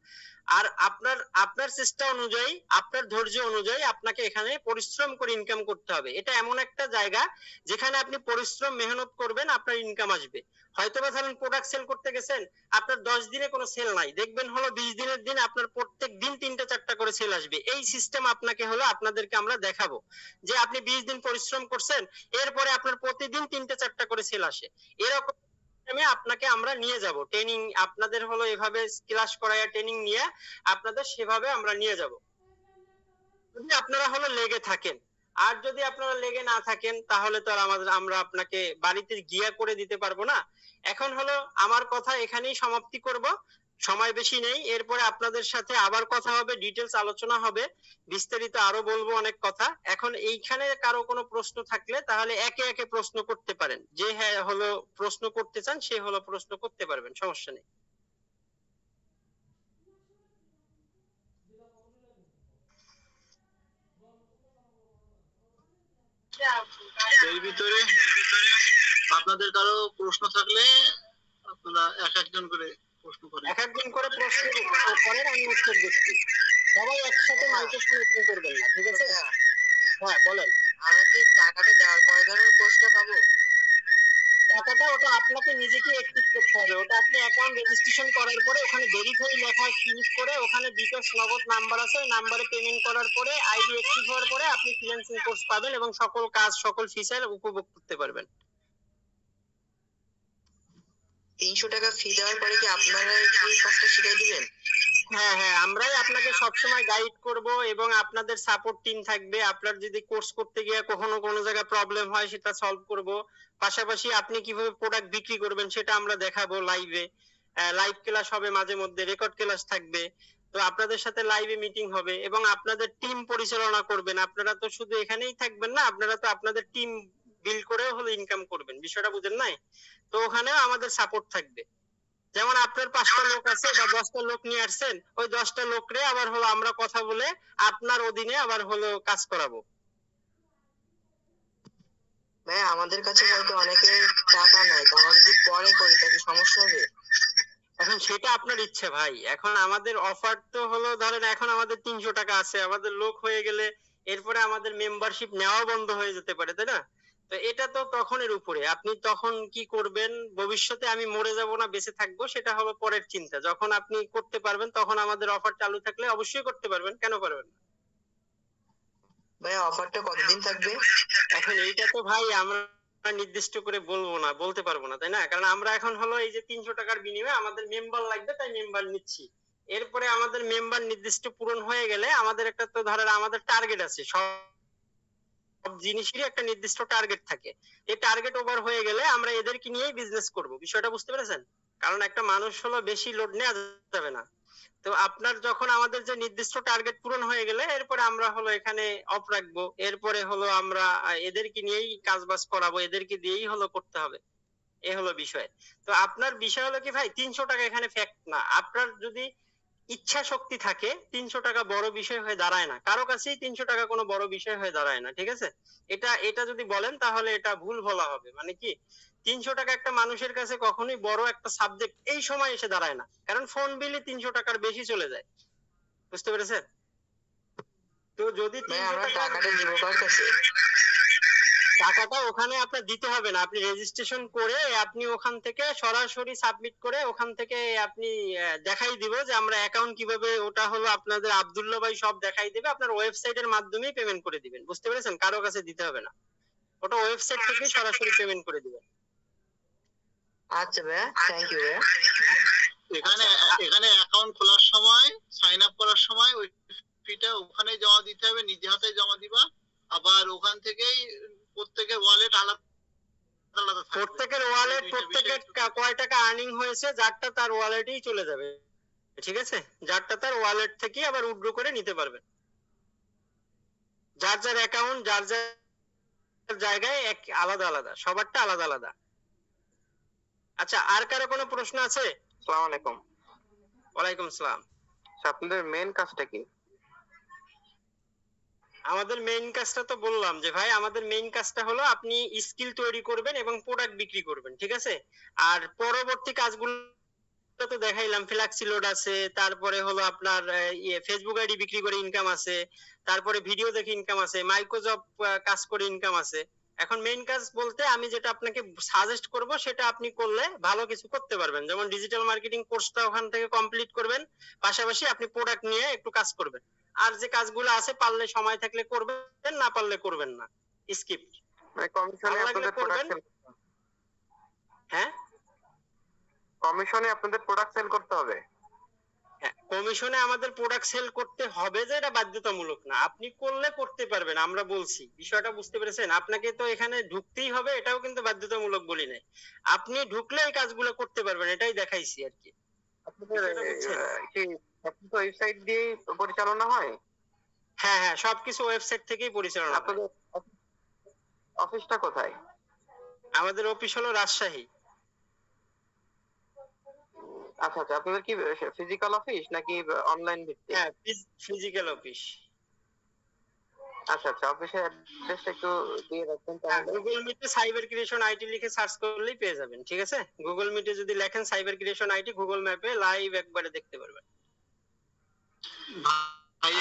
আর আপনার আপনার চেষ্টা অনুযায়ী, আপনার ধৈর্য অনুযায়ী আপনাকে এখানে পরিশ্রম করে ইনকাম করতে হবে। এটা এমন একটা জায়গা যেখানে আপনি পরিশ্রম মেহনত করবেন, আপনার ইনকাম আসবে। হয়তোবা ধরেন প্রোডাক্ট সেল করতে গেছেন, আপনার 10 দিনে কোনো সেল নাই, দেখবেন হলো 20 দিনের দিন আপনার প্রত্যেক দিন 3টা 4টা করে সেল আসবে। এই সিস্টেম আপনাকে হলো আপনাদেরকে আমরা দেখাবো যে আপনি 20 দিন পরিশ্রম করছেন, এরপরে আপনার প্রতিদিন 3টা 4টা করে সেল আসে। এরকম আমি আপনাকে আমরা নিয়ে যাব ট্রেনিং, আপনাদের হলো এভাবে ক্লাস করায়া ট্রেনিং নিয়ে আপনাদের সেভাবে আমরা নিয়ে যাব, যদি আপনারা হলো লেগে থাকেন। আর যদি আপনারা লেগে না থাকেন তাহলে তো আর আমরা আপনাকে বাড়িতে গিয়া করে দিতে পারবো না। এখন হলো আমার কথা এখানেই সমাপ্তি করব, সময় বেশি নেই। এরপরে আপনাদের সাথে আবার কথা হবে, ডিটেলস আলোচনা হবে, বিস্তারিত আরো বলবো অনেক কথা। এখন এইখানে কারো কোনো প্রশ্ন থাকলে তাহলে একে একে প্রশ্ন করতে পারেন, যে হ্যাঁ হলো প্রশ্ন করতে চান সে হলো প্রশ্ন করতে পারবেন, সমস্যা নেই। এর ভিতরে আপনাদের কারো প্রশ্ন থাকলে আপনারা এক একজন করে প্রশ্ন করেন। এক একজন করে প্রশ্ন করেন, আমি উত্তর দিচ্ছি। সবাই একসাথে মাইক্রোফোন ওপেন করবেন না, ঠিক আছে? হ্যাঁ বলেন। আমাকে টাকাটা দেওয়ার পরে ধরনের কোর্সটা পাবো? টাকাটা ওটা আপনাকে নিজেকে অ্যাক্টিভ করতে হবে। ওটা আপনি অ্যাকাউন্ট রেজিস্ট্রেশন করার পরে ওখানে ভেরিফাই লেখা ক্লিক করে ওখানে বিকাশ নগদ নাম্বার আছে, ওই নাম্বারে পেমেন্ট করার পরে আইডি অ্যাক্টিভ হওয়ার পরে আপনি ফ্রিল্যান্সিং কোর্স পাবেন এবং সকল কাজ সকল ফিচার উপভোগ করতে পারবেন। 300 টাকা ফি দেওয়ার পরে কি আপনারা কি কাজটা শিখিয়ে দিবেন? হ্যাঁ হ্যাঁ, আমরাই আপনাকে সবসময় গাইড করব এবং আপনাদের সাপোর্ট টিম থাকবে। আপনার যদি কোর্স করতে গিয়ে কখনো কোনো জায়গায় প্রবলেম হয় সেটা সলভ করব। পাশাপাশি আপনি কিভাবে প্রোডাক্ট বিক্রি করবেন সেটা আমরা দেখাবো লাইভে। লাইভ ক্লাস হবে, মাঝে মধ্যে রেকর্ড ক্লাস থাকবে। তো আপনাদের সাথে লাইভে মিটিং হবে এবং আপনাদের টিম পরিচালনা করবেন। আপনারা তো শুধু এখানেই থাকবেন না, আপনারা তো আপনাদের টিম বিল্ড করেও হলো ইনকাম করবেন, বিষয়টা বুঝেন নাই? তো ওখানেও আমাদের সাপোর্ট থাকবে। যেমন আপনার 5টা লোক আছে বা 10টা লোক নিয়ে আসছেন, ওই 10টা লোকরে আবার হলো আমরা কথা বলে আপনার অধীনে আবার হলো কাজ করাবো। ভাই আমাদের কাছে হয়তো অনেকের টাকা নাই, তো আমরা যদি পরে করি তাহলে কি সমস্যা হবে? এখন সেটা আপনার ইচ্ছে ভাই। এখন আমাদের অফার তো হলো ধরেন এখন আমাদের 300 টাকা আছে, আমাদের লোক হয়ে গেলে এরপরে আমাদের মেম্বারশিপ নেওয়া বন্ধ হয়ে যেতে পারে, তাই না? তো এটা তো তখনের উপরে, আপনি তখন কি করবেন ভবিষ্যতে, আমি মরে যাব না বেঁচে থাকবো সেটা হলো পরের চিন্তা। যখন আপনি করতে পারবেন তখন আমাদের অফার চালু থাকলে অবশ্যই করতে পারবেন, কেন পারবেন না? ভাই অফারটা কতদিন থাকবে? এখন এইটা তো ভাই আমরা নির্দিষ্ট করে বলবো না, বলতে পারবো না, তাই না? কারণ আমরা এখন হলো এই যে 300 টাকার বিনিময়ে আমাদের মেম্বার লাগবে তাই মেম্বার নিচ্ছি। এরপরে আমাদের মেম্বার নির্দিষ্ট পূরণ হয়ে গেলে আমাদের একটা তো ধরেন আমাদের টার্গেট আছে, সব জিনিসেরই একটা নির্দিষ্ট টার্গেট থাকে। এই টার্গেট ওভার হয়ে গেলে আমরা এদেরকে নিয়েই বিজনেস করব, বিষয়টা বুঝতে পেরেছেন? কারণ একটা মানুষ হলো বেশি লোড নেওয়া যাবে না। তো আপনার যখন আমাদের যে নির্দিষ্ট টার্গেট পূরণ হয়ে গেলে এরপরে আমরা হলো এখানে অফ রাখবো, এরপরে হলো আমরা এদেরকে নিয়েই কাজ বাজ করাবো, এদেরকে দিয়েই হলো করতে হবে, এ হলো বিষয়। তো আপনার বিষয় হলো কি ভাই, 300 টাকা এখানে ফ্যাক্ট না। আপনার যদি ইচ্ছা শক্তি থাকে 300 টাকা বড় বিষয় হয়ে দাঁড়ায় না, কারো কাছেই 300 টাকা কোনো বড় বিষয় হয়ে দাঁড়ায় না, ঠিক আছে? এটা এটা যদি বলেন তাহলে এটা ভুল বলা হবে। মানে কি, 300 টাকা একটা মানুষের কাছে কখনোই বড় একটা সাবজেক্ট এই সময় এসে দাঁড়ায় না, কারণ ফোন বিলে 300 টাকার বেশি চলে যায়, বুঝতে পেরেছেন? তো যদি ভাই 300 আমরা টাকা টাকাটা দিব কার কাছে? টাকাটা ওখানে আপনার দিতে হবে না, আপনি রেজিস্ট্রেশন করে আপনি ওখান থেকে সরাসরি সাবমিট করে ওখান থেকে আপনি দেখাই দিব যে আমরা অ্যাকাউন্ট কিভাবে, ওটা হলো আপনাদের আব্দুল্লাহ ভাই সব দেখাই দিবে, আপনার ওয়েবসাইটের মাধ্যমেই পেমেন্ট করে দিবেন, বুঝতে পেরেছেন? কারো কাছে দিতে হবে না, ওটা ওয়েবসাইট থেকে সরাসরি পেমেন্ট করে দিবেন। আচ্ছা ভাই, থ্যাংক ইউ ভাই। এখানে এখানে অ্যাকাউন্ট খোলার সময় সাইন আপ করার সময় ওই ফিটা ওখানেই জমা দিতে হবে, নিজে হাতে জমা দিবা। আবার ওখান থেকেই প্রত্যেকের ওয়ালেট আলাদা আলাদা থাকবে। প্রত্যেকের ওয়ালেট, প্রত্যেকের কয় টাকা আর্নিং হয়েছে যারটা তার ওয়ালেটেই চলে যাবে, ঠিক আছে? যারটা তার ওয়ালেট থেকে আবার উইথড্র করে নিতে পারবেন। যার যার অ্যাকাউন্ট যার যার জায়গায় এক আলাদা আলাদা, সবারটা আলাদা আলাদা। আচ্ছা, আর কারো কোনো প্রশ্ন আছে? আসসালামু আলাইকুম। ওয়ালাইকুম আসসালাম। আপনাদের মেন কাজটা কি? আমাদের মেইন কাজটা তো বললাম যে ভাই আমাদের মেইন কাজটা হলো আপনি স্কিল তৈরি করবেন এবং প্রোডাক্ট বিক্রি করবেন, ঠিক আছে? আর পরবর্তী কাজগুলো তো দেখাইলাম, ফ্ল্যাক্সি লোড আছে, তারপরে হলো আপনার ফেসবুক আইডি বিক্রি করে ইনকাম আছে, তারপরে ভিডিও দেখে ইনকাম আছে, মাইক্রোজব কাজ করে ইনকাম আছে। এখন মেইন কাজ বলতে আমি যেটা আপনাকে সাজেস্ট করব সেটা আপনি করলে ভালো কিছু করতে পারবেন, যেমন ডিজিটাল মার্কেটিং কোর্সটা ওখান থেকে কমপ্লিট করবেন, পাশাপাশি আপনি প্রোডাক্ট নিয়ে একটু কাজ করবেন। আর যে কাজগুলো আছে পারলে সময় থাকলে করবেন, না পারলে করবেন না, স্কিপ। মানে কমিশনে ভালো লাগলে আপনাদের প্রোডাক্ট করবেন। হ্যাঁ কমিশনে আপনাদের প্রোডাক্ট সেল করতে হবে। হ্যাঁ, কমিশনে আমাদের প্রোডাক্ট সেল করতে হবে যে এটা বাধ্যতামূলক না, আপনি করলে করতে পারবেন, আমরা বলছি বিষয়টা বুঝতে পেরেছেন? আপনাকে তো এখানে ঢুকতেই হবে এটাও কিন্তু বাধ্যতামূলক বলি নাই, আপনি ঢুকলে এই কাজগুলো করতে পারবেন, এটাই দেখাইছি আর কি। আপনাদের বিষয়টা বুঝছেন? কি সবকিছু ওয়েবসাইট দিয়ে পরিচালনা হয়? হ্যাঁ হ্যাঁ, সবকিছু ওয়েবসাইট থেকেই পরিচালনা হয়। আপনাদের অফিসটা কোথায়? আমাদের অফিস হলো রাজশাহী। আচ্ছা আচ্ছা, আপনাদের কি ফিজিক্যাল অফিস নাকি অনলাইন ভিত্তিক? হ্যাঁ, ফিজিক্যাল অফিস। আচ্ছা আচ্ছা, অফিসের অ্যাড্রেসটা একটু দিয়ে রাখবেন তাহলে। গুগল মিটে সাইবার ক্রিয়েশন আইটি লিখে সার্চ করলেই পেয়ে যাবেন, ঠিক আছে? গুগল মিটে যদি লেখেন সাইবার ক্রিয়েশন আইটি, গুগল ম্যাপে লাইভ একবারে দেখতে পারবেন। ভাই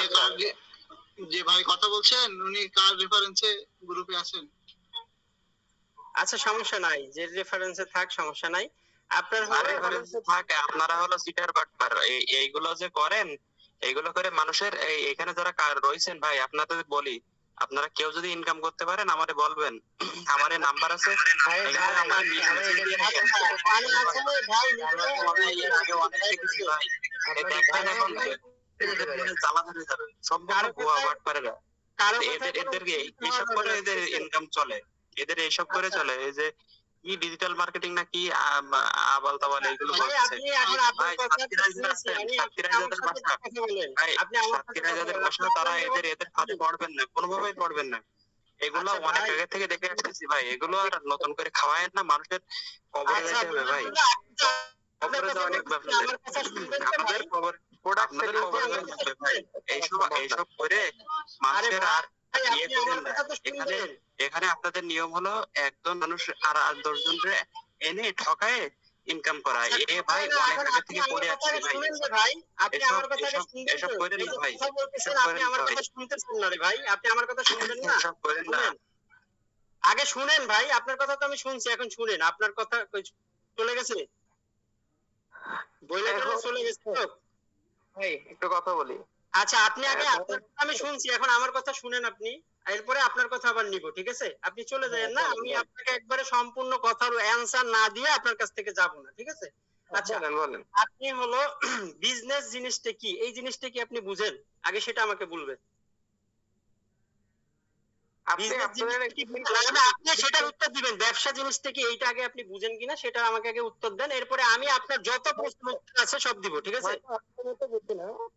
যে ভাই কথা বলছেন উনি কার রেফারেন্সে গ্রুপে আছেন? আচ্ছা, সমস্যা নাই, যে রেফারেন্সে থাক, সমস্যা নাই। আপনার থাকে আপনারা হলো সিটার বাটপার এইগুলো যে করেন, এইগুলো করে মানুষের এখানে যারা রয়েছেন ভাই, আপনাদের বলি আপনারা কেউ যদি ইনকাম করতে পারেন আমারে বলবেন, আমার নাম্বার আছে, এখানে আমার চালাতে যাবে সম্পূর্ণ ভুয়া বাটপারেরা। এদেরকে এইসব করে এদের ইনকাম চলে, এদের এইসব করে চলে। এই যে কি ডিজিটাল মার্কেটিং না কি আবাল তাবাল এইগুলো করছে ভাই। সাতক্ষীরায় যাদের বাসা তারা এদের ফাঁদে পড়বেন না, কোনোভাবেই পড়বেন না। এগুলো অনেক আগে থেকে দেখে আসতেছি ভাই, এগুলো আর নতুন করে খাওয়ায়েন না, মানুষের কবরে যেতে হবে ভাই, কবরে যাওয়া অনেক ব্যাপার। আপনাদের কবর আপনাদের কবরে যাবে ভাই এইসব করে মানুষের আর এখানে আপনাদের নিয়ম হলো একজন মানুষ আর 10 জনকে এনে ঠকায় ইনকাম করা। এ ভাই অনেক আগে থেকে পড়ে আসছে ভাই, আপনি আমার কথা শুনবেন, এসব করেন না ভাই, আপনি আমার কথা শুনতেছেন না রে ভাই, আপনি আমার কথা শুনবেন না, এসব করেন না। আগে শুনেন ভাই, আপনার কথা তো আমি শুনছি, এখন শুনেন। আপনার কথা চলে গেছে, বইলে চলে গেছে তো ভাই, একটু কথা বলি। আচ্ছা, আপনি আগে আপনার কথা আমি শুনছি, এখন আমার কথা শুনেন আপনি, এরপরে আপনার কথা আবার নিব, ঠিক আছে? আপনি চলে যাবেন না, আমি আপনাকে একবারে সম্পূর্ণ কথার অ্যানসার না দিয়ে আপনার কাছ থেকে যাব না, ঠিক আছে? আচ্ছা, বলেন। আপনি হলো বিজনেস জিনিসটা কি, এই জিনিসটা কি আপনি বুঝেন? আগে সেটা আমাকে বলবেন। আপনি সেটার উত্তর দিবেন, ব্যবসা জিনিসটা কি এইটা আগে আপনি বুঝেন কিনা সেটা আমাকে আগে উত্তর দেন, এরপরে আমি আপনার যত প্রশ্ন আছে সব দিব, ঠিক আছে?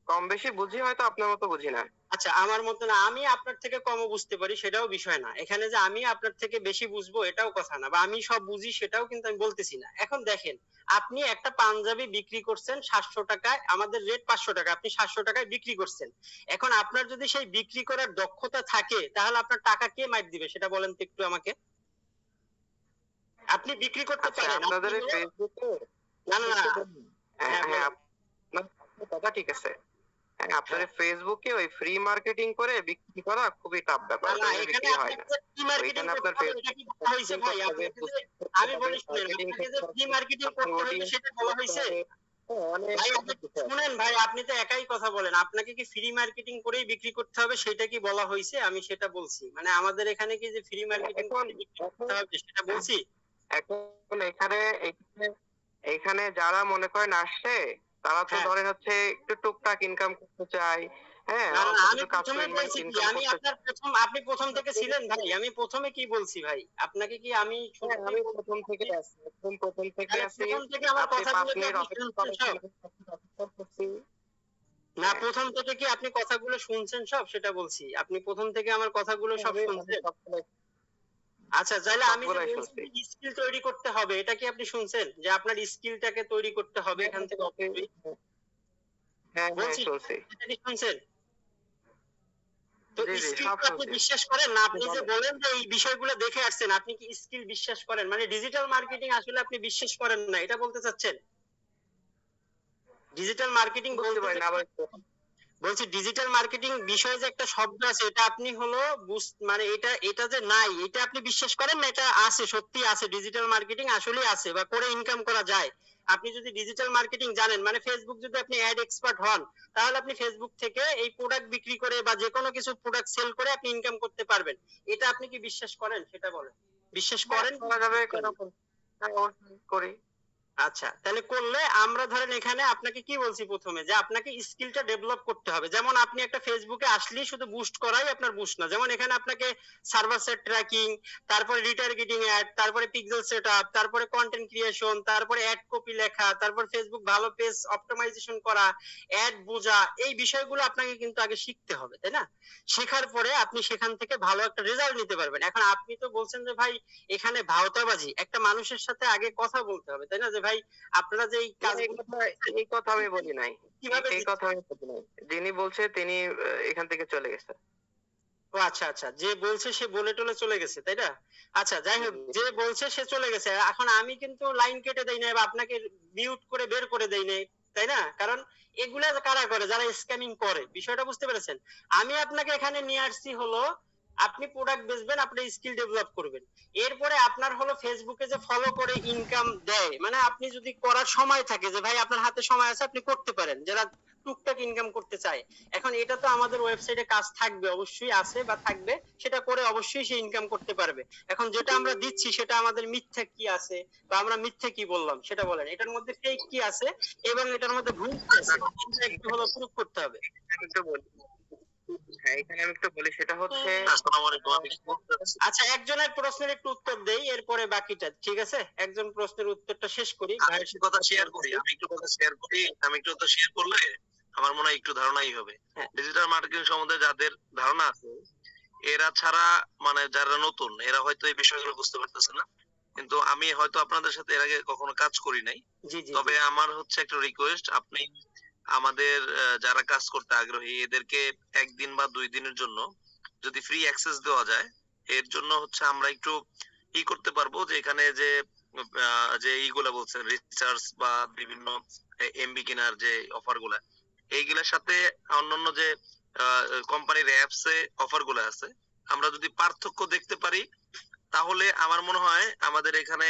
কম বেশি বুঝি, হয়তো আপনার মতো বুঝি না। আচ্ছা, আমার মতো না, আমি আপনার থেকে কমও বুঝতে পারি সেটাও বিষয় না, এখানে যে আমি আপনার থেকে বেশি বুঝবো এটাও কথা না, বা আমি সব বুঝি সেটাও কিন্তু আমি বলতেছি না। এখন দেখেন, আপনি একটা পাঞ্জাবি বিক্রি করছেন 700 টাকায়, আমাদের রেট 500 টাকা, আপনি 700 টাকায় বিক্রি করছেন। এখন আপনার যদি সেই বিক্রি করার দক্ষতা থাকে তাহলে আপনার টাকা কে মাইক দিবে সেটা বলেন তো একটু আমাকে। আপনি বিক্রি করতে পারেন আপনাদের ফেসবুকে, না না না, হ্যাঁ আপনার কথা ঠিক আছে, আপনাদের ফেসবুকে ওই ফ্রি মার্কেটিং করে বিক্রি করা খুবই টাফ ব্যাপার, বিক্রি হয় না। ওইখানে আপনার আমি বলি শুনেন, আপনাকে যে ফ্রি মার্কেটিং করতে হবে সেটা বলা হয়েছে? শুনেন ভাই, আপনি তো একাই কথা বলেন, আপনাকে কি ফ্রি মার্কেটিং করেই বিক্রি করতে হবে সেটা কি বলা হয়েছে? আমি সেটা বলছি, মানে আমাদের এখানে কি যে ফ্রি মার্কেটিং করে বিক্রি করতে হবে সেটা বলছি। এখন এখানে যারা মনে করেন আসছে তারা তো ধরেন হচ্ছে একটু টুকটাক ইনকাম করতে চায়। হ্যাঁ, আপনি প্রথম থেকে ছিলেন ভাই, আমি প্রথমে কি বলছি ভাই আপনাকে, কি আমি প্রথম থেকে আমার কথাগুলো না, প্রথম থেকে কি আপনি কথাগুলো শুনছেন সব সেটা বলছি, আপনি প্রথম থেকে আমার কথাগুলো সব শুনছেন? আচ্ছা, তাহলে আমি স্কিল তৈরি করতে হবে এটা কি আপনি শুনছেন, যে আপনার স্কিলটাকে তৈরি করতে হবে এখান থেকে? হ্যাঁ শুনছি। এটা কি শুনছেন? তো জি জি স্কিল সব আপনি শুনছি। বিশ্বাস করেন না? আপনি যে বলেন যে এই বিষয়গুলো দেখে আসছেন, আপনি কি স্কিল বিশ্বাস করেন? মানে ডিজিটাল মার্কেটিং আসলে আপনি বিশ্বাস করেন না, এটা বলতে চাচ্ছেন? ডিজিটাল মার্কেটিং বুঝতে বলতে পারি না আবার বলছি ডিজিটাল মার্কেটিং বিষয়ে যে একটা শব্দ আছে, এটা আপনি হলো মানে এটা যে নাই, এটা আপনি বিশ্বাস করেন না? এটা আছে, সত্যি আছে, ডিজিটাল মার্কেটিং আসলেই আছে বা করে ইনকাম করা যায়। আপনি যদি ডিজিটাল মার্কেটিং জানেন, মানে ফেসবুক যদি আপনি অ্যাড এক্সপার্ট হন, তাহলে আপনি ফেসবুক থেকে এই প্রোডাক্ট বিক্রি করে বা যে কোনো কিছু প্রোডাক্ট সেল করে আপনি ইনকাম করতে পারবেন। এটা আপনি কি বিশ্বাস করেন সেটা বলেন। বিশ্বাস করেন? করা যাবে কেন? হ্যাঁ, অবশ্যই করি। আচ্ছা, তাহলে করলে আমরা ধরেন এখানে আপনাকে কি বলছি প্রথমে, যে আপনাকে স্কিলটা ডেভেলপ করতে হবে। যেমন আপনি একটা ফেসবুকে আসলেই শুধু বুস্ট করাই আপনার বুস্ট না, যেমন এখানে আপনাকে সার্ভার সাইড ট্র্যাকিং, তারপরে রিটার্গেটিং অ্যাড, তারপরে পিক্সেল সেটআপ, তারপরে কন্টেন্ট ক্রিয়েশন, তারপরে অ্যাড কপি লেখা, তারপর ফেসবুক ভালো পেজ অপটিমাইজেশন করা, অ্যাড বোঝা, এই বিষয়গুলো আপনাকে কিন্তু আগে শিখতে হবে, তাই না? শেখার পরে আপনি সেখান থেকে ভালো একটা রেজাল্ট নিতে পারবেন। এখন আপনি তো বলছেন যে ভাই এখানে ভাওতাবাজি, একটা মানুষের সাথে আগে কথা বলতে হবে, তাই না? যে ভাই আপনারা যে এই এই কথা আমি বলি নাই। কিভাবে এই কথা আমি বলি নাই। যিনি বলছে তিনি এখান থেকে চলে গেছে। ও আচ্ছা আচ্ছা, যে বলছে সে বলে টলে চলে গেছে, তাই না? আচ্ছা, যাই হোক, যে বলছে সে চলে গেছে। এখন আমি কিন্তু লাইন কেটে দেই নাই বা আপনাকে মিউট করে বের করে দেই নাই, তাই না? কারণ এগুলা কারা করে? যারা স্ক্যামিং করে। বিষয়টা বুঝতে পেরেছেন? আমি আপনাকে এখানে নিয়ে আসছি হলো আপনি প্রোডাক্ট বেচবেন, আপনি স্কিল ডেভেলপ করবেন। এরপরে আপনার হলো ফেসবুকে যে ফলো করে ইনকাম দেয়, মানে আপনি যদি করার সময় থাকে, যে ভাই আপনার হাতে সময় আছে, আপনি করতে পারেন, যারা টুকটাক ইনকাম করতে চায়। এখন এটা তো আমাদের ওয়েবসাইটে কাজ থাকবে, অবশ্যই আছে বা থাকবে, সেটা করে অবশ্যই সে ইনকাম করতে পারবে। এখন যেটা আমরা দিচ্ছি সেটা আমাদের মিথ্যা কি আছে বা আমরা মিথ্যা কি বললাম সেটা বলেন, এটার মধ্যে ফেক কি আছে এবং এটার মধ্যে ভুল কি আছে, এটা একটু হলো প্রুফ করতে হবে। আমি একটু বলি। হ্যাঁ, এখানে আমি একটু বলি, সেটা হচ্ছে আসসালামু আলাইকুম। আমি কি বলতে চাচ্ছি? আচ্ছা, একজনের প্রশ্নের একটু উত্তর দেই, এরপরে বাকিটা, ঠিক আছে? একজন প্রশ্নের উত্তরটা শেষ করি। আমি একটু কথা শেয়ার করি, আমি একটু কথা শেয়ার করলে আমার মনে হয় একটু ধারণাই হবে। হ্যাঁ। ডিজিটাল মার্কেটিং সম্বন্ধে যাদের ধারণা আছে, এরা ছাড়া মানে যারা নতুন, এরা হয়তো এই বিষয়গুলো বুঝতে পারতেছে না। কিন্তু আমি হয়তো আপনাদের সাথে এর আগে কখনো কাজ করি নাই। জি জি তবে আমার হচ্ছে একটা রিকোয়েস্ট, আপনি আমাদের যারা কাজ করতে আগ্রহী এদেরকে একদিন বা 2 দিনের জন্য যদি ফ্রি অ্যাক্সেস দেওয়া যায়, এর জন্য হচ্ছে আমরা একটু করতে পারবো, যে এখানে যে যে এইগুলা বলছেন রিসার্চ বা বিভিন্ন এমবি কেনার যে অফার গুলা, এইগুলোর সাথে অন্যান্য যে কোম্পানির অ্যাপস এ অফার গুলো আছে, আমরা যদি পার্থক্য দেখতে পারি, তাহলে আমার মনে হয় আমাদের এখানে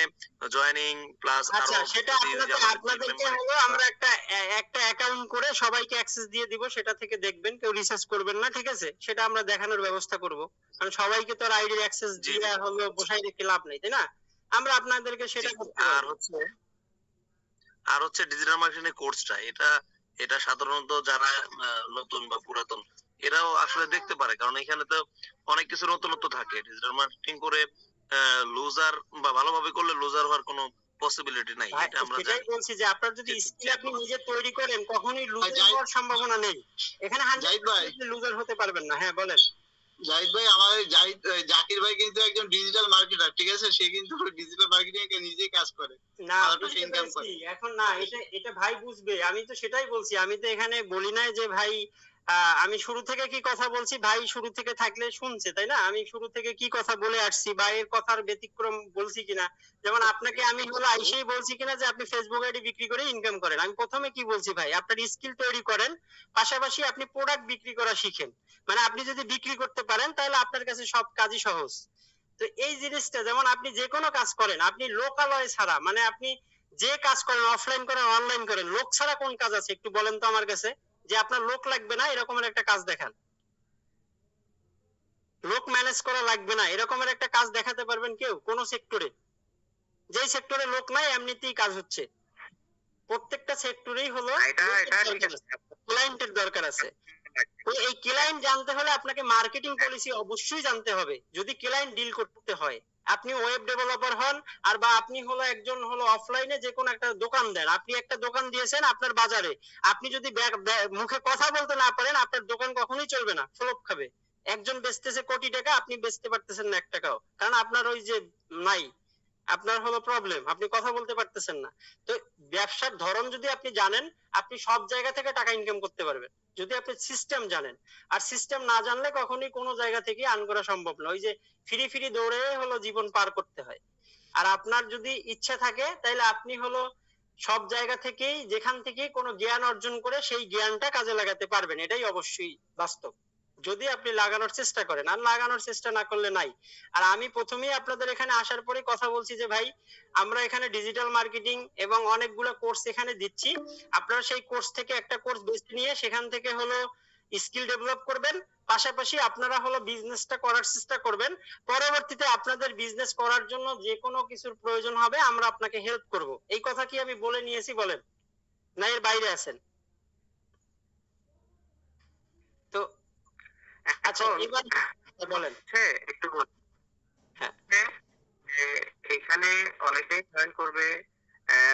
জয়েনিং প্লাস আচ্ছা, সেটা আপনাদেরকে হলো আমরা একটা অ্যাকাউন্ট করে সবাইকে অ্যাক্সেস দিয়ে দিব, সেটা থেকে দেখবেন, কেউ রিসার্চ করবেন না, ঠিক আছে? সেটা আমরা দেখানোর ব্যবস্থা করব। কারণ সবাইকে তো আর আইডি অ্যাক্সেস দিয়ে হলো বসাই রেখে লাভ নেই, তাই না? আমরা আপনাদেরকে সেটা করতে আর পারবো। হচ্ছে ডিজিটাল মার্কেটিং কোর্সটা, এটা সাধারণত যারা নতুন বা পুরাতন এরাও আসলে দেখতে পারে, কারণ এখানে তো অনেক কিছু নতুনত্ব থাকে। ডিজিটাল মার্কেটিং করে লুজার বা ভালোভাবে করলে লুজার হওয়ার কোনো পসিবিলিটি নাই, ভাই, এটা আমরা সেটাই জানি। বলছি যে আপনার যদি স্কিল আপনি নিজে তৈরি করেন, কখনোই লুজার হওয়ার সম্ভাবনা নেই। এখানে জাহিদ ভাই, 100% লুজার হতে পারবেন না। হ্যাঁ, বলেন। জাহিদ ভাই, আমার জাকির ভাই কিন্তু একজন ডিজিটাল মার্কেটার, ঠিক আছে? সে কিন্তু ডিজিটাল মার্কেটিং এ নিজেই কাজ করে, না, ভালো টাকা বুঝতে ইনকাম পেরেছি। করে। এখন না, এটা ভাই বুঝবে। আমি তো সেটাই বলছি, আমি তো এখানে বলি নাই যে ভাই আমি শুরু থেকে কি কথা বলছি, ভাই শুরু থেকে থাকলে শুনছে, তাই না? আমি শুরু থেকে কি কথা বলে আসছি বা এর কথার ব্যতিক্রম বলছি কিনা। যেমন আপনাকে আমি হলো আইসেই বলছি কিনা যে আপনি ফেসবুক আইডি বিক্রি করে ইনকাম করেন। আমি প্রথমে কি বলছি, ভাই আপনার স্কিল তৈরি করেন, পাশাপাশি আপনি প্রোডাক্ট বিক্রি করা শিখেন। মানে আপনি যদি বিক্রি করতে পারেন তাহলে আপনার কাছে সব কাজই সহজ। তো এই জিনিসটা, যেমন আপনি যে কোনো কাজ করেন, আপনি লোকালয় ছাড়া, মানে আপনি যে কাজ করেন, অফলাইন করেন অনলাইন করেন, লোক ছাড়া কোন কাজ আছে একটু বলেন তো আমার কাছে, যে আপনার লোক লাগবে না এরকমের একটা কাজ দেখান। লোক ম্যানেজ করা লাগবে না এরকমের একটা কাজ দেখাতে পারবেন কেউ কোন সেক্টরে? যেই সেক্টরে লোক নাই এমনিতেই কাজ হচ্ছে। প্রত্যেকটা সেক্টরেই হলো ক্লায়েন্টের দরকার আছে। তো এই ক্লায়েন্ট জানতে হলে আপনাকে মার্কেটিং পলিসি অবশ্যই জানতে হবে, যদি ক্লায়েন্ট ডিল করতে হয়। আপনি ওয়েব ডেভেলপার হন আর বা আপনি হলো একজন হলো অফলাইনে যে কোনো একটা দোকান দেন, আপনি একটা দোকান দিয়েছেন আপনার বাজারে, আপনি যদি মুখে কথা বলতে না পারেন, আপনার দোকান কখনোই চলবে না, ফ্লপ খাবে। একজন বেচতেছে কোটি টাকা, আপনি বেচতে পারতেছেন না 1 টাকাও, কারণ আপনার ওই যে নাই, আপনার হলো প্রবলেম, আপনি কথা বলতে পারতেছেন না। তো ব্যবসার ধরন যদি আপনি জানেন, আপনি সব জায়গা থেকে টাকা ইনকাম করতে পারবেন, যদি আপনি সিস্টেম জানেন। আর সিস্টেম না জানলে কখনোই কোনো জায়গা থেকে আর্ন করা সম্ভব নয়। ওই যে ফ্রি ফ্রি দৌড়ে হলো জীবন পার করতে হয়। আর আপনার যদি ইচ্ছা থাকে তাহলে আপনি হলো সব জায়গা থেকেই, যেখান থেকে কোনো জ্ঞান অর্জন করে সেই জ্ঞানটা কাজে লাগাতে পারবেন, এটাই অবশ্যই বাস্তব, যদি আপনি লাগানোর চেষ্টা করেন। আর লাগানোর চেষ্টা না করলে নাই। আর আমি প্রথমেই আপনাদের এখানে আসার পরে কথা বলছি যে ভাই, আমরা এখানে ডিজিটাল মার্কেটিং এবং অনেকগুলো কোর্স এখানে দিচ্ছি, আপনারা সেই কোর্স থেকে একটা কোর্স বেছে নিয়ে সেখান থেকে হলো স্কিল ডেভেলপ করবেন, পাশাপাশি আপনারা হলো বিজনেসটা করার চেষ্টা করবেন। পরবর্তীতে আপনাদের বিজনেস করার জন্য যে কোনো কিছুর প্রয়োজন হবে আমরা আপনাকে হেল্প করব। এই কথা কি আমি বলে নিয়েছি বলেন, না এর বাইরে আছেন? তো আচ্ছা এবার বলেন। একটু হ্যাঁ, এখানে অনেকেই জয়েন করবে,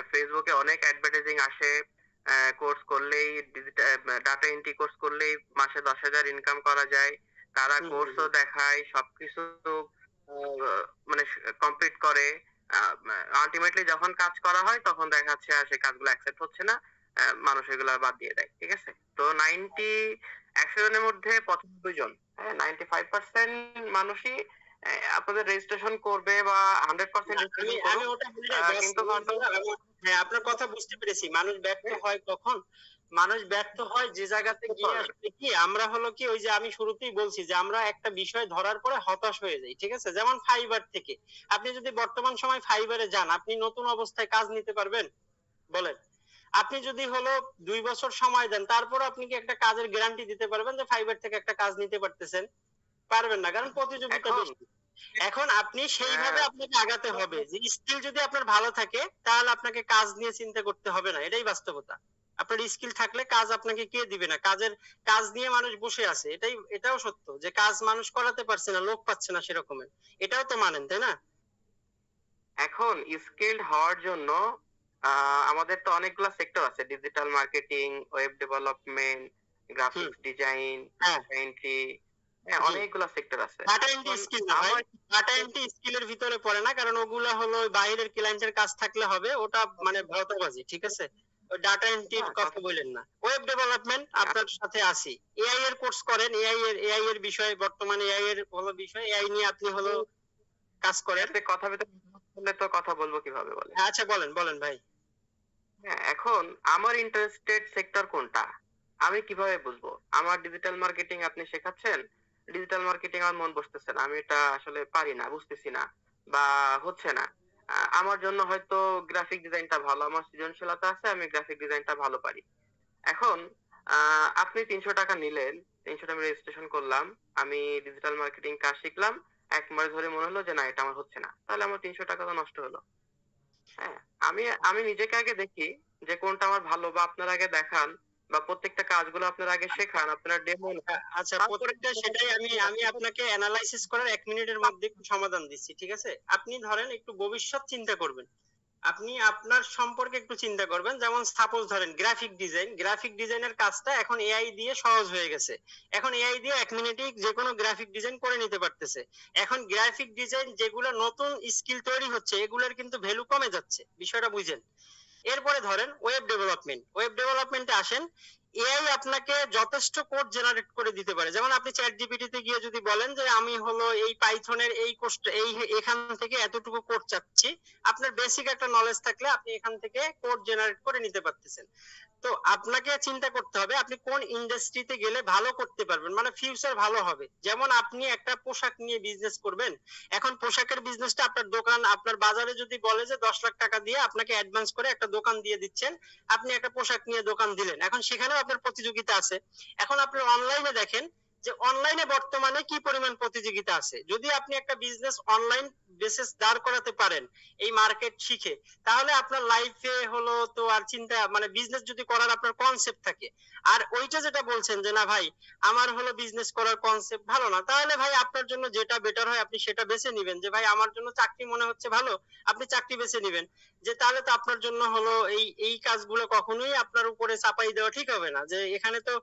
ফেসবুকে অনেক অ্যাডভার্টাইজিং আসে, কোর্স করলেই ডাটা এন্ট্রি কোর্স করলেই মাসে 10,000 ইনকাম করা যায়, তারা কোর্সও দেখায়, সবকিছু মানে কমপ্লিট করে, আলটিমেটলি যখন কাজ করা হয় তখন দেখা যাচ্ছে আর সেই কাজগুলো অ্যাকসেপ্ট হচ্ছে না, মানুষ এগুলো বাদ দিয়ে দেয়। ঠিক আছে, তো 100 জনের মধ্যে 95 জন, 95% মানুষই আপনাদের রেজিস্ট্রেশন করবে বা 100% আমি ওটা বলি না, কিন্তু হ্যাঁ আপনার কথা বুঝতে পেরেছি। মানুষ ব্যর্থ হয় কখন? মানুষ ব্যর্থ হয় যে জায়গাতে গিয়ে আসলে কি আমরা হলো কি, ওই যে আমি শুরুতেই বলছি যে আমরা একটা বিষয় ধরার পরে হতাশ হয়ে যাই। ঠিক আছে, যেমন ফাইবার থেকে আপনি যদি বর্তমান সময় ফাইবারে যান, আপনি নতুন অবস্থায় কাজ নিতে পারবেন বলেন? আপনি যদি হলো 2 বছর সময় দেন, তারপর আপনি কি একটা কাজের গ্যারান্টি দিতে পারবেন যে ফাইবার থেকে একটা কাজ নিতে পারতেছেন? পারবেন না, কারণ প্রতিযোগিতা বেশি। এখন আপনি সেইভাবে আপনাকে আগাতে হবে যে স্কিল যদি আপনার ভালো থাকে তাহলে আপনাকে কাজ নিয়ে চিন্তা করতে হবে না, এটাই বাস্তবতা। আপনার স্কিল থাকলে কাজ আপনাকে কে দিবে না? কাজ নিয়ে মানুষ বসে আছে, এটাও সত্য যে কাজ মানুষ করাতে পারছে না, লোক পাচ্ছে না সেরকমের, এটাও তো মানেন, তাই না? এখন স্কিলড হওয়ার জন্য আমাদের তো অনেকগুলো সেক্টর আছে, digital marketing, web development, graphics design, entry, অনেকগুলো সেক্টর আছে। ডাটা এন্ট্রি স্কিল না ভাই, ডাটা এন্ট্রি স্কিলের ভিতরে পড়ে না, কারণ ওগুলা হলো বাইরের ক্লায়েন্টের কাজ থাকলে হবে, ওটা মানে ভাওতাবাজি। ঠিক আছে, ওই ডাটা এন্ট্রির কথা বলেন না। ওয়েব ডেভেলপমেন্ট আপনার সাথে আসি, এআই এর কোর্স করেন, এআই এর বিষয়, বর্তমানে এআই এর হলো বিষয়, এআই নিয়ে আপনি হলো কাজ করেন। কথা বললে তো কথা বলবো কিভাবে বলে? আচ্ছা বলেন ভাই। হ্যাঁ, এখন আমার ইন্টারেস্টেড সেক্টর কোনটা আমি কিভাবে বুঝবো? আমার ডিজিটাল মার্কেটিং আপনি শেখাচ্ছেন, ডিজিটাল মার্কেটিং আমার মন বসতেছে না, আমি এটা আসলে পারি না, বুঝতেছি না বা হচ্ছে না। আমার জন্য হয়তো গ্রাফিক ডিজাইনটা ভালো, আমার সৃজনশীলতা আছে, আমি গ্রাফিক ডিজাইনটা ভালো পারি। এখন আপনি 300 টাকা নিলেন, 300 টাকা রেজিস্ট্রেশন করলাম, আমি ডিজিটাল মার্কেটিং কাজ শিখলাম, 1 মাস ধরে মনে হলো যে না এটা আমার হচ্ছে না, তাহলে আমার 300 টাকা তো নষ্ট হলো। হ্যাঁ, আমি নিজেকে আগে দেখি যে কোনটা আমার ভালো, বা আপনারা আগে দেখান বা প্রত্যেকটা কাজগুলো আপনারা আগে শেখান, আপনারা ডেমো। আচ্ছা প্রত্যেকটা সেটাই আমি আপনাকে অ্যানালাইসিস করার 1 মিনিটের মধ্যে একটু সমাধান দিচ্ছি। ঠিক আছে, আপনি ধরেন একটু ভবিষ্যৎ চিন্তা করবেন, আপনি আপনার সম্পর্কে একটু চিন্তা করবেন। যেমন সাপোজ ধরেন গ্রাফিক ডিজাইনের কাজটা এখন এআই দিয়ে সহজ হয়ে গেছে। এখন এআই দিয়ে 1 মিনিটেই যে কোনো গ্রাফিক ডিজাইন করে নিতে পারতেছে। এখন গ্রাফিক ডিজাইন যেগুলো নতুন স্কিল তৈরি হচ্ছে, এগুলোর কিন্তু ভ্যালু কমে যাচ্ছে, বিষয়টা বুঝেন। এরপরে ধরেন ওয়েব ডেভেলপমেন্টে আসেন, এআই আপনাকে যথেষ্ট কোড জেনারেট করে দিতে পারে। যেমন আপনি চ্যাট জিপিটিতে গিয়ে যদি বলেন যে আমি হলো এই পাইথনের এই কোডটা, এখান থেকে এতটুকু কোড চাচ্ছি, আপনার বেসিক একটা নলেজ থাকলে আপনি এখান থেকে কোড জেনারেট করে নিতে পারতেছেন। তো আপনাকে চিন্তা করতে হবে আপনি কোন ইন্ডাস্ট্রিতে গেলে ভালো করতে পারবেন, মানে ফিউচার ভালো হবে। যেমন আপনি একটা পোশাক নিয়ে বিজনেস করবেন, এখন পোশাকের বিজনেসটা আপনার দোকান, আপনার বাজারে যদি বলে যে 10 লাখ টাকা দিয়ে আপনাকে অ্যাডভান্স করে একটা দোকান দিয়ে দিচ্ছেন, আপনি একটা পোশাক নিয়ে দোকান দিলেন, এখন সেখানেও আপনার প্রতিযোগিতা আছে। এখন আপনি অনলাইনে দেখেন যে অনলাইনে বর্তমানে কি পরিমাণ প্রতিযোগিতা আছে। যদি আপনি একটা বিজনেস অনলাইন বেসিস দাঁড় করাতে পারেন এই মার্কেট শিখে, তাহলে আপনার লাইফে হলো তো আর চিন্তা, মানে বিজনেস যদি করার আপনার কনসেপ্ট থাকে। আর ওইটা যেটা বলছেন যে না ভাই আমার হলো বিজনেস করার কনসেপ্ট ভালো না, তাহলে ভাই আপনার জন্য যেটা বেটার হয় আপনি সেটা বেছে নেবেন। যে ভাই আমার জন্য চাকরি মনে হচ্ছে ভালো, আপনি চাকরি বেছে নেবেন। যে তাহলে তো আপনার জন্য হলো এই কাজগুলো কখনোই আপনার উপরে চাপাই দেওয়া ঠিক হবে না। যে এখানে তো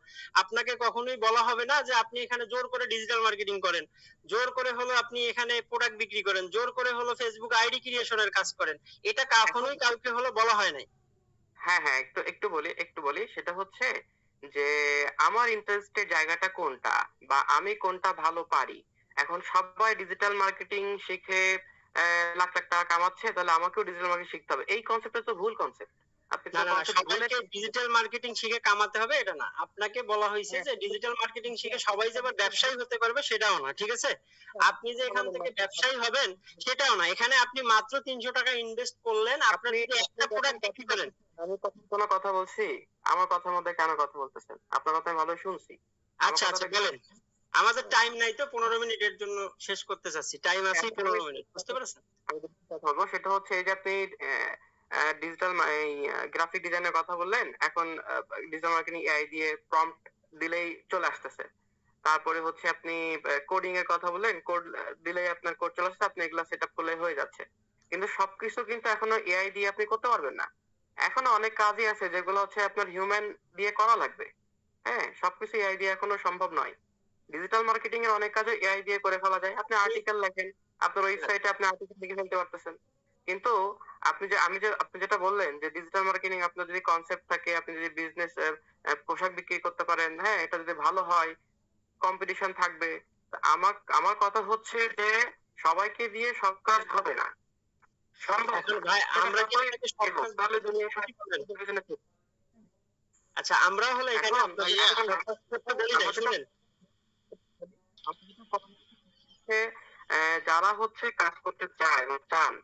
আপনাকে কখনোই বলা হবে না যে আপনি এখানে জোর করে ডিজিটাল মার্কেটিং করেন, জোর করে হলো আপনি এখানে প্রোডাক্ট বিক্রি করেন, জোর করে হলো ফেসবুক আইডি ক্রিয়েশনের কাজ করেন, এটা কখনোই কাউকে হলো বলা হয় নাই। হ্যাঁ হ্যাঁ, একটু বলি সেটা হচ্ছে যে আমার ইন্টারেস্টের জায়গাটা কোনটা বা আমি কোনটা ভালো পারি। এখন সবাই ডিজিটাল মার্কেটিং শিখে লাখ লাখ টাকা কামাচ্ছে, তাহলে আমাকেও ডিজিটাল মার্কেটিং শিখতে হবে, এই কনসেপ্টটা তো ভুল কনসেপ্ট। আপনি না তো না না, কনসেপ্ট ভুলে সবাইকে ডিজিটাল মার্কেটিং শিখে কামাতে হবে এটা না, আপনাকে বলা হয়েছে যে ডিজিটাল মার্কেটিং শিখে সবাই যে আবার ব্যবসায়ী হতে পারবে সেটাও না, ঠিক আছে? আপনি যে এখান থেকে ব্যবসায়ী হবেন সেটাও না, এখানে আপনি মাত্র 300 টাকা ইনভেস্ট করলেন, আপনার যদি একটা প্রোডাক্ট বিক্রি করেন। আমি কখন কোনো কথা বলছি? আমার কথার মধ্যে কেন কথা বলতেছেন? আপনার কথা আমি ভালোই শুনছি। আমার আচ্ছা আচ্ছা কথাটা বলেন, আমাদের টাইম নাই তো, 15 মিনিটের জন্য শেষ করতে চাচ্ছি, টাইম আছে 15 মিনিট, বুঝতে পারছেন? আমি যেটা কথা বলবো সেটা হচ্ছে এই যে আপনি ডিজিটাল গ্রাফিক ডিজাইনের কথা বললেন, এখন ডিজিটাল মার্কেটিং এআই দিয়ে প্রম্পট দিলেই চলে আসতেছে। তারপরে হচ্ছে আপনি কোডিং এর কথা বললেন, কোড দিলেই আপনার কোড চলে আসছে, আপনি এগুলা সেটআপ করলে হয়ে যাচ্ছে। কিন্তু সবকিছু কিন্তু এখনো এআই দিয়ে আপনি করতে পারবেন না। এখনো অনেক কাজই আছে যেগুলো হচ্ছে আপনার হিউম্যান দিয়ে করা লাগবে। হ্যাঁ, সবকিছু এআই দিয়ে এখনো সম্ভব নয়। ডিজিটাল মার্কেটিং এর অনেক কাজ এআই দিয়ে করে ফেলা যায়। আপনি আর্টিকেল লেখেন, আপনার ওয়েবসাইটে আপনি আর্টিকেল লিখে ফেলতে পারতেছেন। কিন্তু আপনি যেটা বললেন যে ডিজিটাল মার্কেটিং আপনার যদি কনসেপ্ট থাকে, আপনি যদি বিজনেস পোশাক বিক্রি করতে পারেন, হ্যাঁ, এটা যদি ভালো হয়, কম্পিটিশন থাকবে। তা আমার কথা হচ্ছে যে সবাইকে দিয়ে সব কাজ হবে না, সম্ভব এখন না। ভাই আমরা কি তাহলে আপনাকে সব কাজ তাহলে বলতে দুনিয়া পারি বলেন? সব আচ্ছা আমরা হলো এখানে এখন আপনাদের ভাইয়া, একটা কথা বলি না, শুনেন। হচ্ছে, যারা হচ্ছে কাজ করতে চায় বা চান,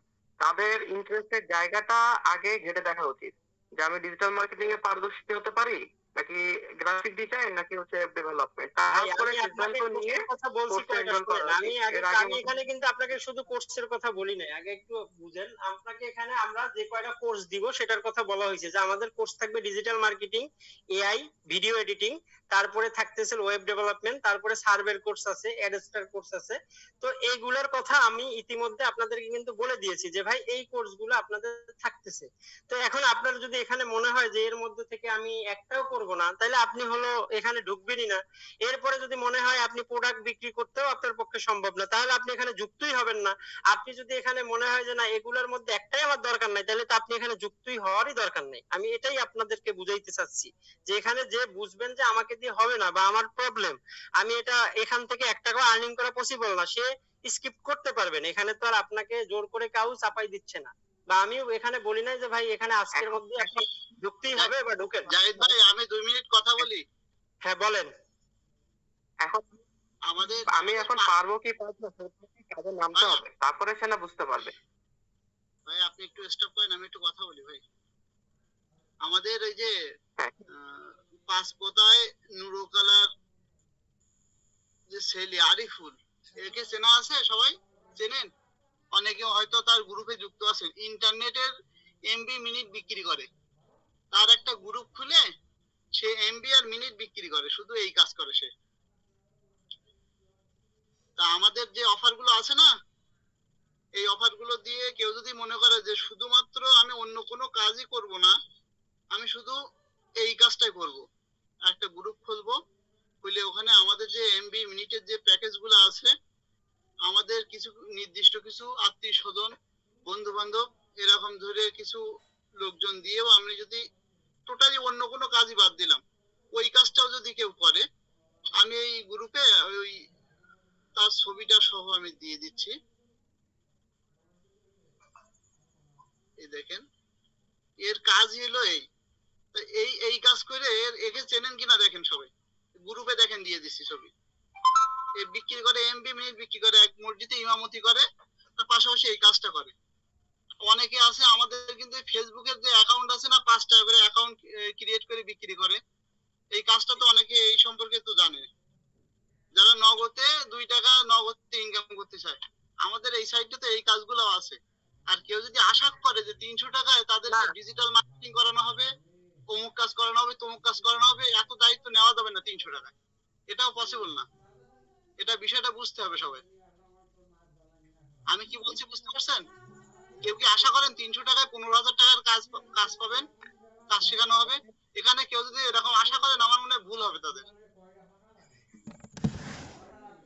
তাদের ইন্টারেস্টের জায়গাটা আগে ঘেটে দেখা উচিত যে আমি ডিজিটাল মার্কেটিং এ পারদর্শী হতে পারি, নাকি গ্রাফিক ডিজাইন, নাকি হচ্ছে ওয়েব ডেভেলপমেন্ট। ভাই তারপরে আমি আপনাকে সিদ্ধান্ত নিয়ে কোর্সের কথা বলছি কোর্সটা কয়টা এনরোল করা শুনেন, উচিত। এর আমি আগে এখানে কিন্তু আপনাকে শুধু কোর্সের কথা বলি নাই, আগে একটু বুঝেন। আপনাকে এখানে আমরা যে কয়টা কোর্স দিব সেটার কথা বলা হয়েছে, যে আমাদের কোর্স থাকবে digital marketing, AI, video editing, তারপরে থাকতেছে ওয়েব ডেভেলপমেন্ট, তারপরে সার্ভের কোর্স আছে, অ্যাডস্টার কোর্স আছে। তো এইগুলোর কথা আমি ইতিমধ্যে আপনাদেরকে কিন্তু বলে দিয়েছি যে ভাই এই কোর্সগুলো আপনাদের থাকতেছে। তো এখন আপনার যদি এখানে মনে হয় যে এর মধ্যে থেকে আমি একটাও করব না, তাহলে আপনি হলো এখানে ঢুকবেনই না। এরপরে যদি মনে হয় আপনি প্রোডাক্ট বিক্রি করতেও আপনার পক্ষে সম্ভব না, তাহলে আপনি এখানে যুক্তই হবেন না। আপনি যদি এখানে মনে হয় যে না এগুলোর মধ্যে একটাই আমার দরকার নাই, তাহলে তো আপনি এখানে যুক্তই হওয়ারই দরকার নেই। আমি এটাই আপনাদেরকে বুঝাইতে চাচ্ছি, যে এখানে যে বুঝবেন যে আমাকে দিয়ে হবে না বা আমার প্রবলেম, আমি এটা এখান থেকে 1 টাকা আর্নিং করা পসিবল না, সে স্কিপ করতে পারবেন। এখানে তো আর আপনাকে জোর করে কাউ চাপাই দিচ্ছে না, বা আমিও এখানে বলি নাই যে ভাই এখানে আজকের মধ্যে আপনি ঢুকতেই হবে বা ঢুকেন। জাহিদ ভাই, আমি 2 মিনিট কথা বলি। হ্যাঁ বলেন। এখন আমাদের আমি এখন পারবো কি পারবো না, কাজে নামতে হবে, তারপরে সে না বুঝতে পারবে। ভাই আপনি একটু স্টপ করেন, আমি একটু কথা বলি ভাই। আমাদের এই যে হ্যাঁ। পাঁচপোতায় নুরুকালার যে ছেলে আরিফুল, একে চেনা আছে? সবাই চেনেন? অনেকে হয়তো তার গ্রুপে যুক্ত আছেন। ইন্টারনেটের এমবি মিনিট বিক্রি করে, তার একটা গ্রুপ খুলে সে এমবি আর মিনিট বিক্রি করে, শুধু এই কাজ করে সে। তা আমাদের যে অফার গুলো আছে না, এই অফার গুলো দিয়ে কেউ যদি মনে করে যে শুধুমাত্র আমি অন্য কোনো কাজই করব না, আমি শুধু এই কাজটাই করব, একটা গ্রুপ খুলবো, খুলে ওখানে আমাদের যে এমবি মিনিটের যে প্যাকেজ গুলো আছে, আমাদের কিছু নির্দিষ্ট কিছু আত্মীয় স্বজন, বন্ধু বান্ধব, এরকম ধরে কিছু লোকজন দিয়েও আমি যদি টোটালি অন্য কোনো কাজই বাদ দিলাম, ওই কাজটাও যদি কেউ করে, আমি এই গ্রুপে ওই তার ছবিটা সহ আমি দিয়ে দিচ্ছি। এই দেখেন, এর কাজই হলো এই। এই কাজ করে একে চেনেন কিনা দেখেন সবাই, গ্রুপে দেখেন দিয়ে দিচ্ছি ছবি। এ বিক্রি করে এমবি মিনিট বিক্রি করে, এক মসজিদে ইমামতি করে, তার পাশাপাশি এই কাজটা করে। অনেকে আছে আমাদের কিন্তু ফেসবুকের যে অ্যাকাউন্ট আছে না, 5 টাকা করে অ্যাকাউন্ট ক্রিয়েট করে বিক্রি করে। এই কাজটা তো অনেকে এই সম্পর্কে তো জানে, যারা নগদে 2 টাকা নগদে ইনকাম করতে চায়। আমাদের এই সাইডে তো এই কাজগুলো আছে। আর কেউ যদি আশা করে যে 300 টাকায় তাদেরকে ডিজিটাল মার্কেটিং করানো হবে, অমুক কাজ করানো হবে, তমুক কাজ করানো হবে, এত দায়িত্ব নেওয়া যাবে না 300 টাকায়, এটাও পসিবল না। এটা বিষয়টা বুঝতে হবে সবাই। আমি কি বলছি বুঝতে পারছেন? কেউ কি আশা করেন 300 টাকায় 15,000 টাকার কাজ পাবেন, কাজ শেখানো হবে? এখানে কেউ যদি এরকম আশা করেন, আমার মনে হয় ভুল হবে তাদের।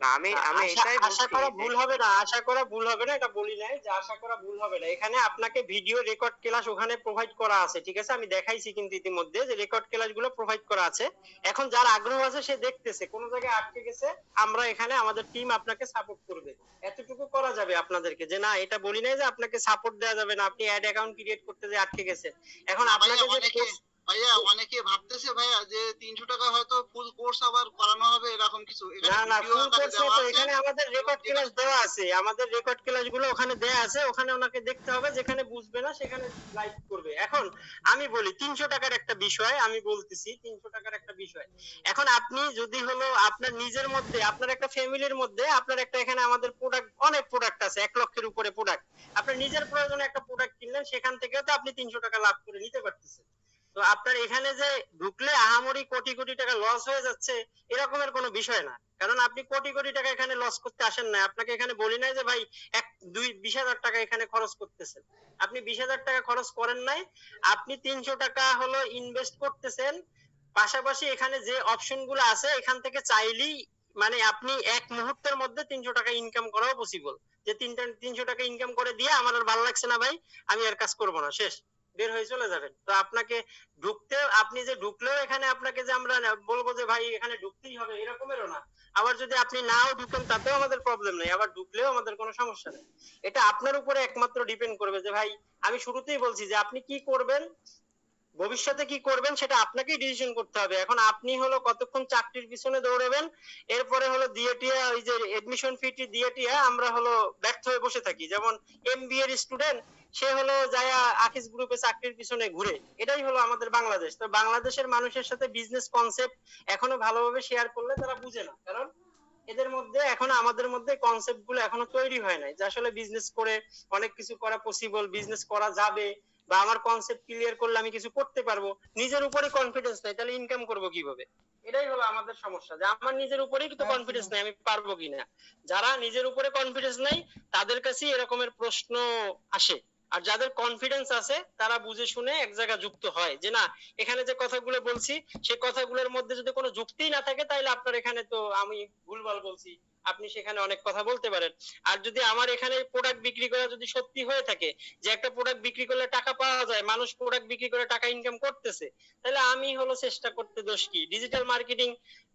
না, আমি এটাই আশা বলছি করা যে ভুল হবে না, আশা করা ভুল হবে না, এটা বলি নাই যে আশা করা ভুল হবে না। এখানে আপনাকে ভিডিও রেকর্ড ক্লাস ওখানে প্রোভাইড করা আছে, ঠিক আছে? আমি দেখাইছি কিন্তু ইতিমধ্যে যে রেকর্ড ক্লাস গুলো প্রোভাইড করা আছে। এখন যার আগ্রহ আছে সে দেখতেছে, কোন জায়গায় আটকে গেছে আমরা এখানে আমাদের টিম আপনাকে সাপোর্ট করবে, এতটুকু করা যাবে আপনাদেরকে। যে না, এটা বলি নাই যে আপনাকে সাপোর্ট দেওয়া যাবে না, আপনি অ্যাড অ্যাকাউন্ট ক্রিয়েট করতে যে আটকে গেছেন। এখন ভাইয়া আপনাকে যে ভাইয়া অনেকে ভাবতেছে ভাইয়া যে 300 টাকা হয়তো ফুল কোর্স আবার করানো হবে এরকম কিছু। না এখানে না, ভিডিও ফুল আকারে কোর্স দেওয়া তো আছে। এখানে আমাদের রেকর্ড ক্লাস দেওয়া আছে, আমাদের রেকর্ড ক্লাস গুলো ওখানে দেয়া আছে, ওখানে ওনাকে দেখতে হবে, যেখানে বুঝবে না সেখানে লাইভ করবে। এখন আমি বলি 300 টাকার একটা বিষয়, আমি বলতেছি 300 টাকার একটা বিষয়। এখন আপনি যদি হলো আপনার নিজের মধ্যে, আপনার একটা ফ্যামিলির মধ্যে আপনার একটা, এখানে আমাদের প্রোডাক্ট, অনেক প্রোডাক্ট আছে, 1 লক্ষের উপরে প্রোডাক্ট। আপনার নিজের প্রয়োজনে একটা প্রোডাক্ট কিনলেন, সেখান থেকেও তো আপনি 300 টাকা লাভ করে নিতে পারতেছেন। তো আপনার এখানে যে ঢুকলে আহামরি কোটি কোটি টাকা লস হয়ে যাচ্ছে, এরকমের কোনো বিষয় না। কারণ আপনি কোটি কোটি টাকা এখানে লস করতে আসেন না। আপনাকে এখানে বলি নাই যে ভাই 20,000 টাকা এখানে খরচ করতেছেন, আপনি 20,000 টাকা খরচ করেন নাই, আপনি 300 টাকা হলো ইনভেস্ট করতেছেন। পাশাপাশি এখানে যে অপশন গুলো আছে এখান থেকে চাইলেই মানে আপনি এক মুহূর্তের মধ্যে 300 টাকা ইনকাম করাও পসিবল। যে 300 টাকা ইনকাম করে দিয়ে আমার আর ভালো লাগছে না ভাই, আমি আর কাজ করব না, শেষ, বের হয়ে চলে যাবেন। তো আপনাকে ঢুকতে, আপনি যে ঢুকলেও এখানে আপনাকে যে আমরা বলবো যে ভাই এখানে ঢুকতেই হবে, এরকমেরও না। আবার যদি আপনি নাও ঢুকেন তাতেও আমাদের প্রবলেম নেই, আবার ঢুকলেও আমাদের কোনো সমস্যা নেই। এটা আপনার উপরে একমাত্র ডিপেন্ড করবে যে ভাই, আমি শুরুতেই বলছি যে আপনি কি করবেন, ভবিষ্যতে কি করবেন সেটা আপনাকেই ডিসিশন করতে হবে। এখন আপনি হলো কতক্ষণ চাকরির পিছনে দৌড়াবেন, এরপরে হলো দিয়ে ওই যে এডমিশন ফিটি দিয়ে আমরা হলো ব্যর্থ হয়ে বসে থাকি। যেমন এমবিএ এর স্টুডেন্ট, সে হলো যায়া আকিস গ্রুপে চাকরির পিছনে ঘুরে, এটাই হলো আমাদের বাংলাদেশ। তো বাংলাদেশের মানুষের সাথে বিজনেস কনসেপ্ট এখনো ভালোভাবে শেয়ার করলে তারা বুঝে না, কারণ এদের মধ্যে এখনো, আমাদের মধ্যে কনসেপ্ট গুলো এখনো তৈরি হয় নাই যে আসলে বিজনেস করে অনেক কিছু করা পসিবল, বিজনেস করা যাবে, বা আমার কনসেপ্ট ক্লিয়ার করলে আমি কিছু করতে পারবো। নিজের উপরে কনফিডেন্স নাই, তাহলে ইনকাম করবো কিভাবে? এটাই হলো আমাদের সমস্যা, যে আমার নিজের উপরেই কিন্তু কনফিডেন্স নাই, আমি পারবো কিনা। যারা নিজের উপরে কনফিডেন্স নাই তাদের কাছেই এরকমের প্রশ্ন আসে। আর যাদের কনফিডেন্স আছে তারা বুঝে শুনে এক জায়গা যুক্ত হয়, যে না, এখানে যে কথাগুলো বলছি সেই কথাগুলোর মধ্যে যদি কোনো যুক্তিই না থাকে, তাহলে আপনার এখানে তো আমি ভুলভাল বলছি, আপনি সেখানে অনেক কথা বলতে পারেন। আর যদি আমার এখানে প্রোডাক্ট বিক্রি করা যদি সত্যি হয়ে থাকে যে একটা প্রোডাক্ট বিক্রি করলে টাকা পাওয়া যায়, মানুষ প্রোডাক্ট বিক্রি করে টাকা ইনকাম করতেছে, তাহলে আমি হলো চেষ্টা করতে দোষ কি? ডিজিটাল মার্কেটিং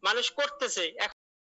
মানুষ করতেছে।